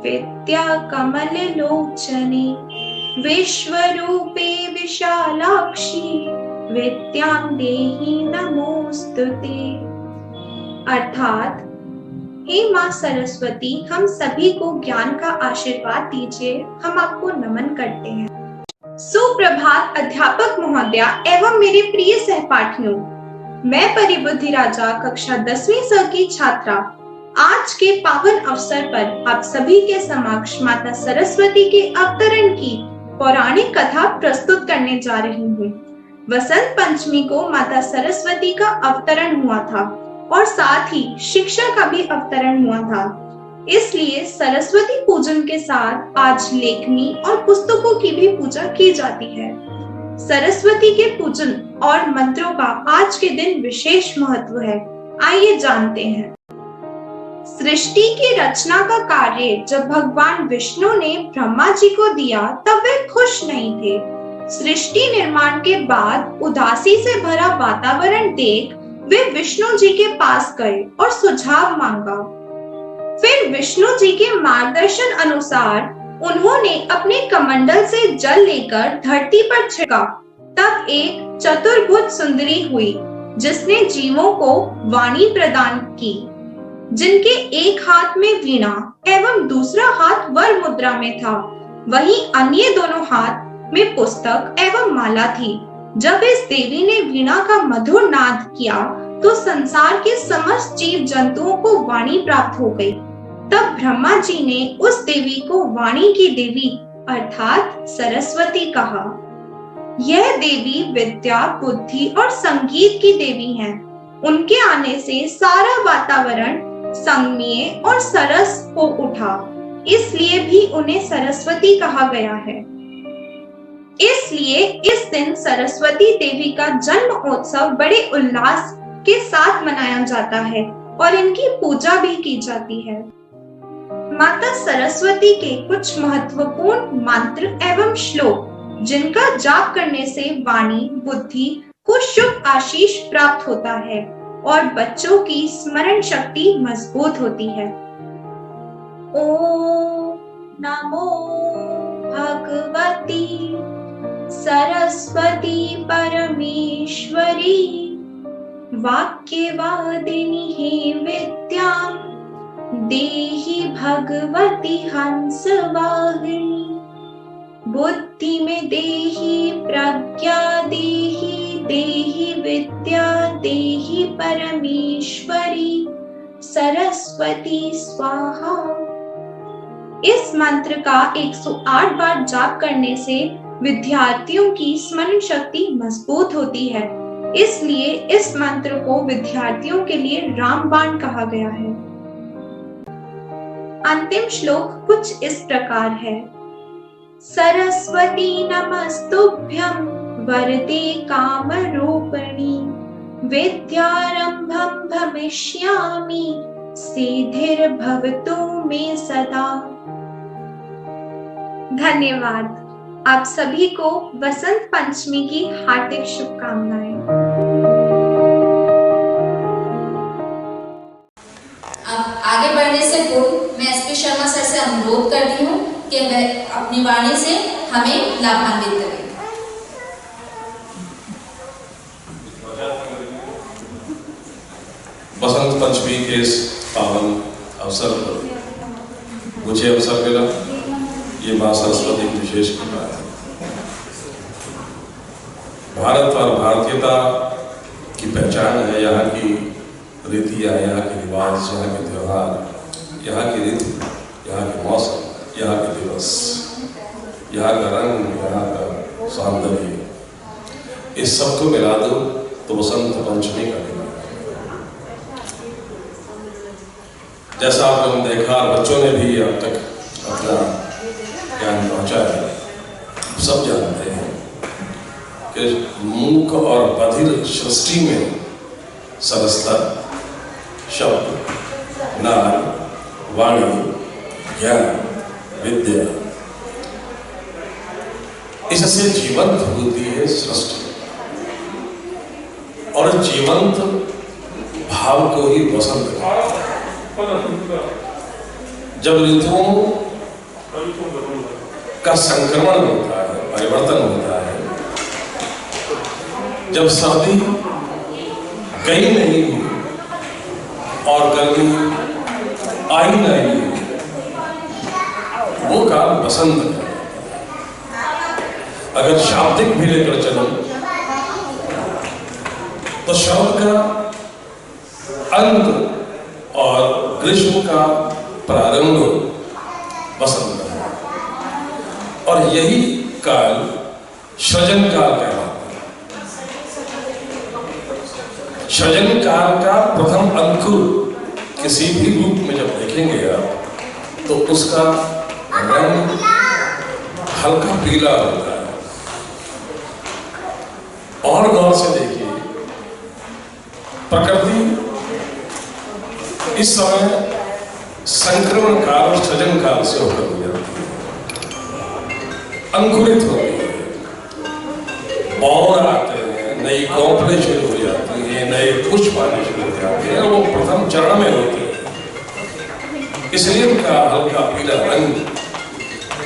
विद्या कमल लोचने, विश्वरूपे विशालाक्षी विद्यां देहि नमोस्तुते। अर्थात हे माँ सरस्वती, हम सभी को ज्ञान का आशीर्वाद दीजिए, हम आपको नमन करते हैं। सुप्रभात अध्यापक महोदया एवं मेरे प्रिय सहपाठियों, मैं परिबुद्धि राजा कक्षा 10वीं स की छात्रा आज के पावन अवसर पर आप सभी के समक्ष माता सरस्वती के अवतरण की पौराणिक कथा प्रस्तुत करने जा रही हूँ। वसंत पंचमी को माता सरस्वती का अवतरण हुआ था और साथ ही शिक्षा का भी अवतरण हुआ था। इसलिए सरस्वती पूजन के साथ आज लेखनी और पुस्तकों की भी पूजा की जाती है। सरस्वती के पूजन और मंत्रों का आज के दिन विशेष महत्व है। आइए जानते हैं। सृष्टि की रचना का कार्य जब भगवान विष्णु ने ब्रह्मा जी को दिया तब वे खुश नहीं थे। सृष्टि निर्माण के बाद उदासी से भरा वातावरण देख वे विष्णु जी के पास गए और सुझाव मांगा। फिर विष्णु जी के मार्गदर्शन अनुसार उन्होंने अपने कमंडल से जल लेकर धरती पर छिड़का। तब एक चतुर्भुज सुंदरी हुई जिसने जीवों को वाणी प्रदान की, जिनके एक हाथ में वीणा एवं दूसरा हाथ वर मुद्रा में था, वहीं अन्य दोनों हाथ में पुस्तक एवं माला थी। जब इस देवी ने वीणा का मधुर नाद किया तो संसार के समस्त जीव जंतुओं को वाणी प्राप्त हो गई। तब ब्रह्मा जी ने उस देवी को वाणी की देवी अर्थात सरस्वती कहा। यह देवी विद्या, बुद्धि और संगीत की देवी हैं। उनके आने से सारा वातावरण संगमीय और सरस हो उठा, इसलिए भी उन्हें सरस्वती कहा गया है। इसलिए इस दिन सरस्वती देवी का जन्म उत्सव बड़े उल्लास के साथ मनाया जाता है और इनकी पूजा भी की जाती है। माता सरस्वती के कुछ महत्वपूर्ण मंत्र एवं श्लोक जिनका जाप करने से वाणी, बुद्धि को शुभ आशीष प्राप्त होता है और बच्चों की स्मरण शक्ति मजबूत होती है। ओम नमो भगवती सरस्वती परमेश्वरी, वाक्यवादिनी हे विद्यां देहि भगवती हंस वाहिनी। बुद्धि में देहि प्रज्ञा देहि, देहि विद्या देहि परमेश्वरी, सरस्वती स्वाहा। इस मंत्र का 108 बार जाप करने से विद्यार्थियों की स्मरण शक्ति मजबूत होती है। इसलिए इस मंत्र को विद्यार्थियों के लिए रामबाण कहा गया है। अंतिम श्लोक कुछ इस प्रकार है। सरस्वती नमस्तुभ्यं वरदे कामरूपिणी विद्यारंभं भविष्यामि सिद्धिर्भवतु मे सदा। धन्यवाद। आप सभी को वसंत पंचमी की हार्दिक शुभकामनाएं। अब आगे बढ़ने से पूर्व मैं एसपी शर्मा सर से अनुरोध करती हूँ कि वह अपनी वाणी से हमें लाभान्वित करें। बसंत पंचमी के इस पावन अवसर पर मुझे अवसर मिला, ये माँ सरस्वती की विशेष कृपा है। भारत और भारतीयता की पहचान है यहाँ की रीतियाँ, यहाँ के रिवाज, यहाँ के त्योहार, यहाँ की ऋतु, यहाँ के मौसम, यहाँ के दिवस, यहाँ का रंग, यहाँ का सौंदर्य, इस सब को मिला दो तो बसंत पंचमी का दिन। जैसा आप लोगों ने देखा, बच्चों ने भी अब तक अपना ज्ञान पहुंचा है, सब जानते हैं कि मूक और बधिर सृष्टि में सरसता, शब्द, नाद, वाणी, ज्ञान, विद्या, इससे जीवंत होती है सृष्टि, और जीवंत भाव को ही वसंत कहते हैं। जब ऋतुओं का संक्रमण होता है, परिवर्तन होता है, जब सर्दी गई नहीं और गर्मी आई नहीं, वो काल बसंत है। अगर शाब्दिक भी लेकर चलो तो शरद का अंत और ग्रीष्म का प्रारंभ बसंत है, और यही काल सृजन काल कहलाता है। सृजन काल का प्रथम अंकुर किसी भी रूप में जब देखेंगे आप, तो उसका रंग हल्का पीला होता है। और गौर से देखिए, प्रकृति इस समय संक्रमण काल और सृजन काल से होकर गुजरती है, अंकुरित होती है, बौर आते हैं, नई कौपलें शुरू हो जाती हैं, नए पुष्प आने शुरू हो जाते हैं, वो प्रथम चरण में होते हैं। इसलिए उनका हल्का पीला रंग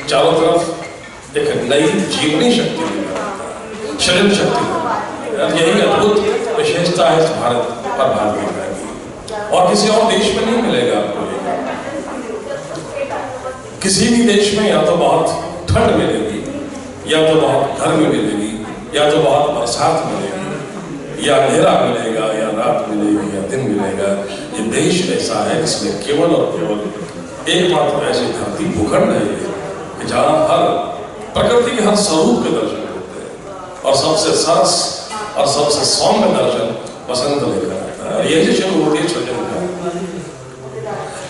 चारों तरफ एक नई जीवनी शक्ति देता है, सृजन शक्ति। यही अद्भुत विशेषता है इस भारत और भारतीयता की, और किसी और देश में नहीं मिलेगा आपको। किसी भी देश में या तो बहुत ठंड मिलेगी, या तो बहुत गर्मी मिलेगी, या तो बहुत बरसात मिलेगी, या अंधेरा मिलेगा, या रात मिलेगी, या दिन मिलेगा। ये देश ऐसा है जिसमें केवल और केवल एकमात्र ऐसी धरती भूखंड है कि जहाँ हर प्रकृति के हर स्वरूप के दर्शन होते हैं, और सबसे सरस और सबसे सौम्य दर्शन बसंत लेकर आता है। यही शुरू होती है सृजन का।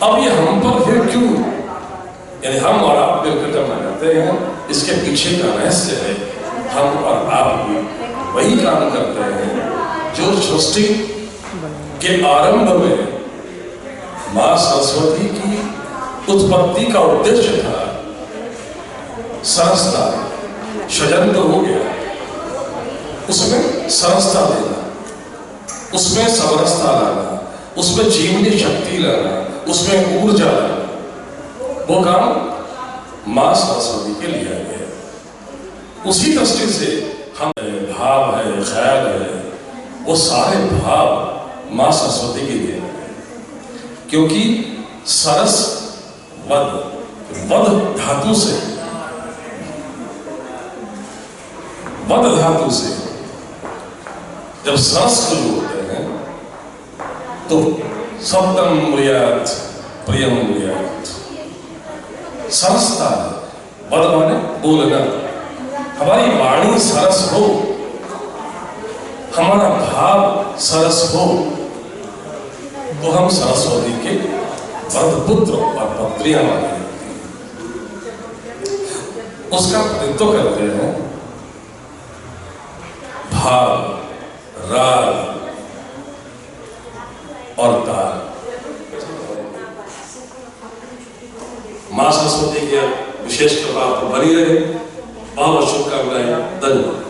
अब ये हम पर फिर क्यों, यानी हम और आप मिलकर जब मनाते हैं, इसके पीछे का रहस्य है हम और आप भी वही काम करते हैं जो सृष्टि के आरंभ में माँ सरस्वती की उत्पत्ति का उद्देश्य था। सरसता, सृजन तो हो गया, उसमें सरसता देना, उसमें समरसता लाना, उसमें जीवनी शक्ति लाना, उसमें ऊर्जा लाना, वो काम माँ सरस्वती के लिए आ गया। उसी दृष्टि से हम भाव है, ख्याल है, वो सारे भाव माँ सरस्वती के लिए है। क्योंकि सरस वध धातु से, वध धातु से जब सरस शुरू होते हैं तो सप्तम म्रियात प्रियम म्रियात, सरसता है, वध माने बोलना। हमारी वाणी सरस हो, हमारा भाव सरस हो, तो हम सरस्वती के वध पुत्र और पुत्रियां माने। उसका प्रतिनिधित्व करते हैं भाव, राग और ताल। मां सरस्वती की विशेष कृपा पर बनी रहे। बहुत शुभकामनाएं। धन्यवाद।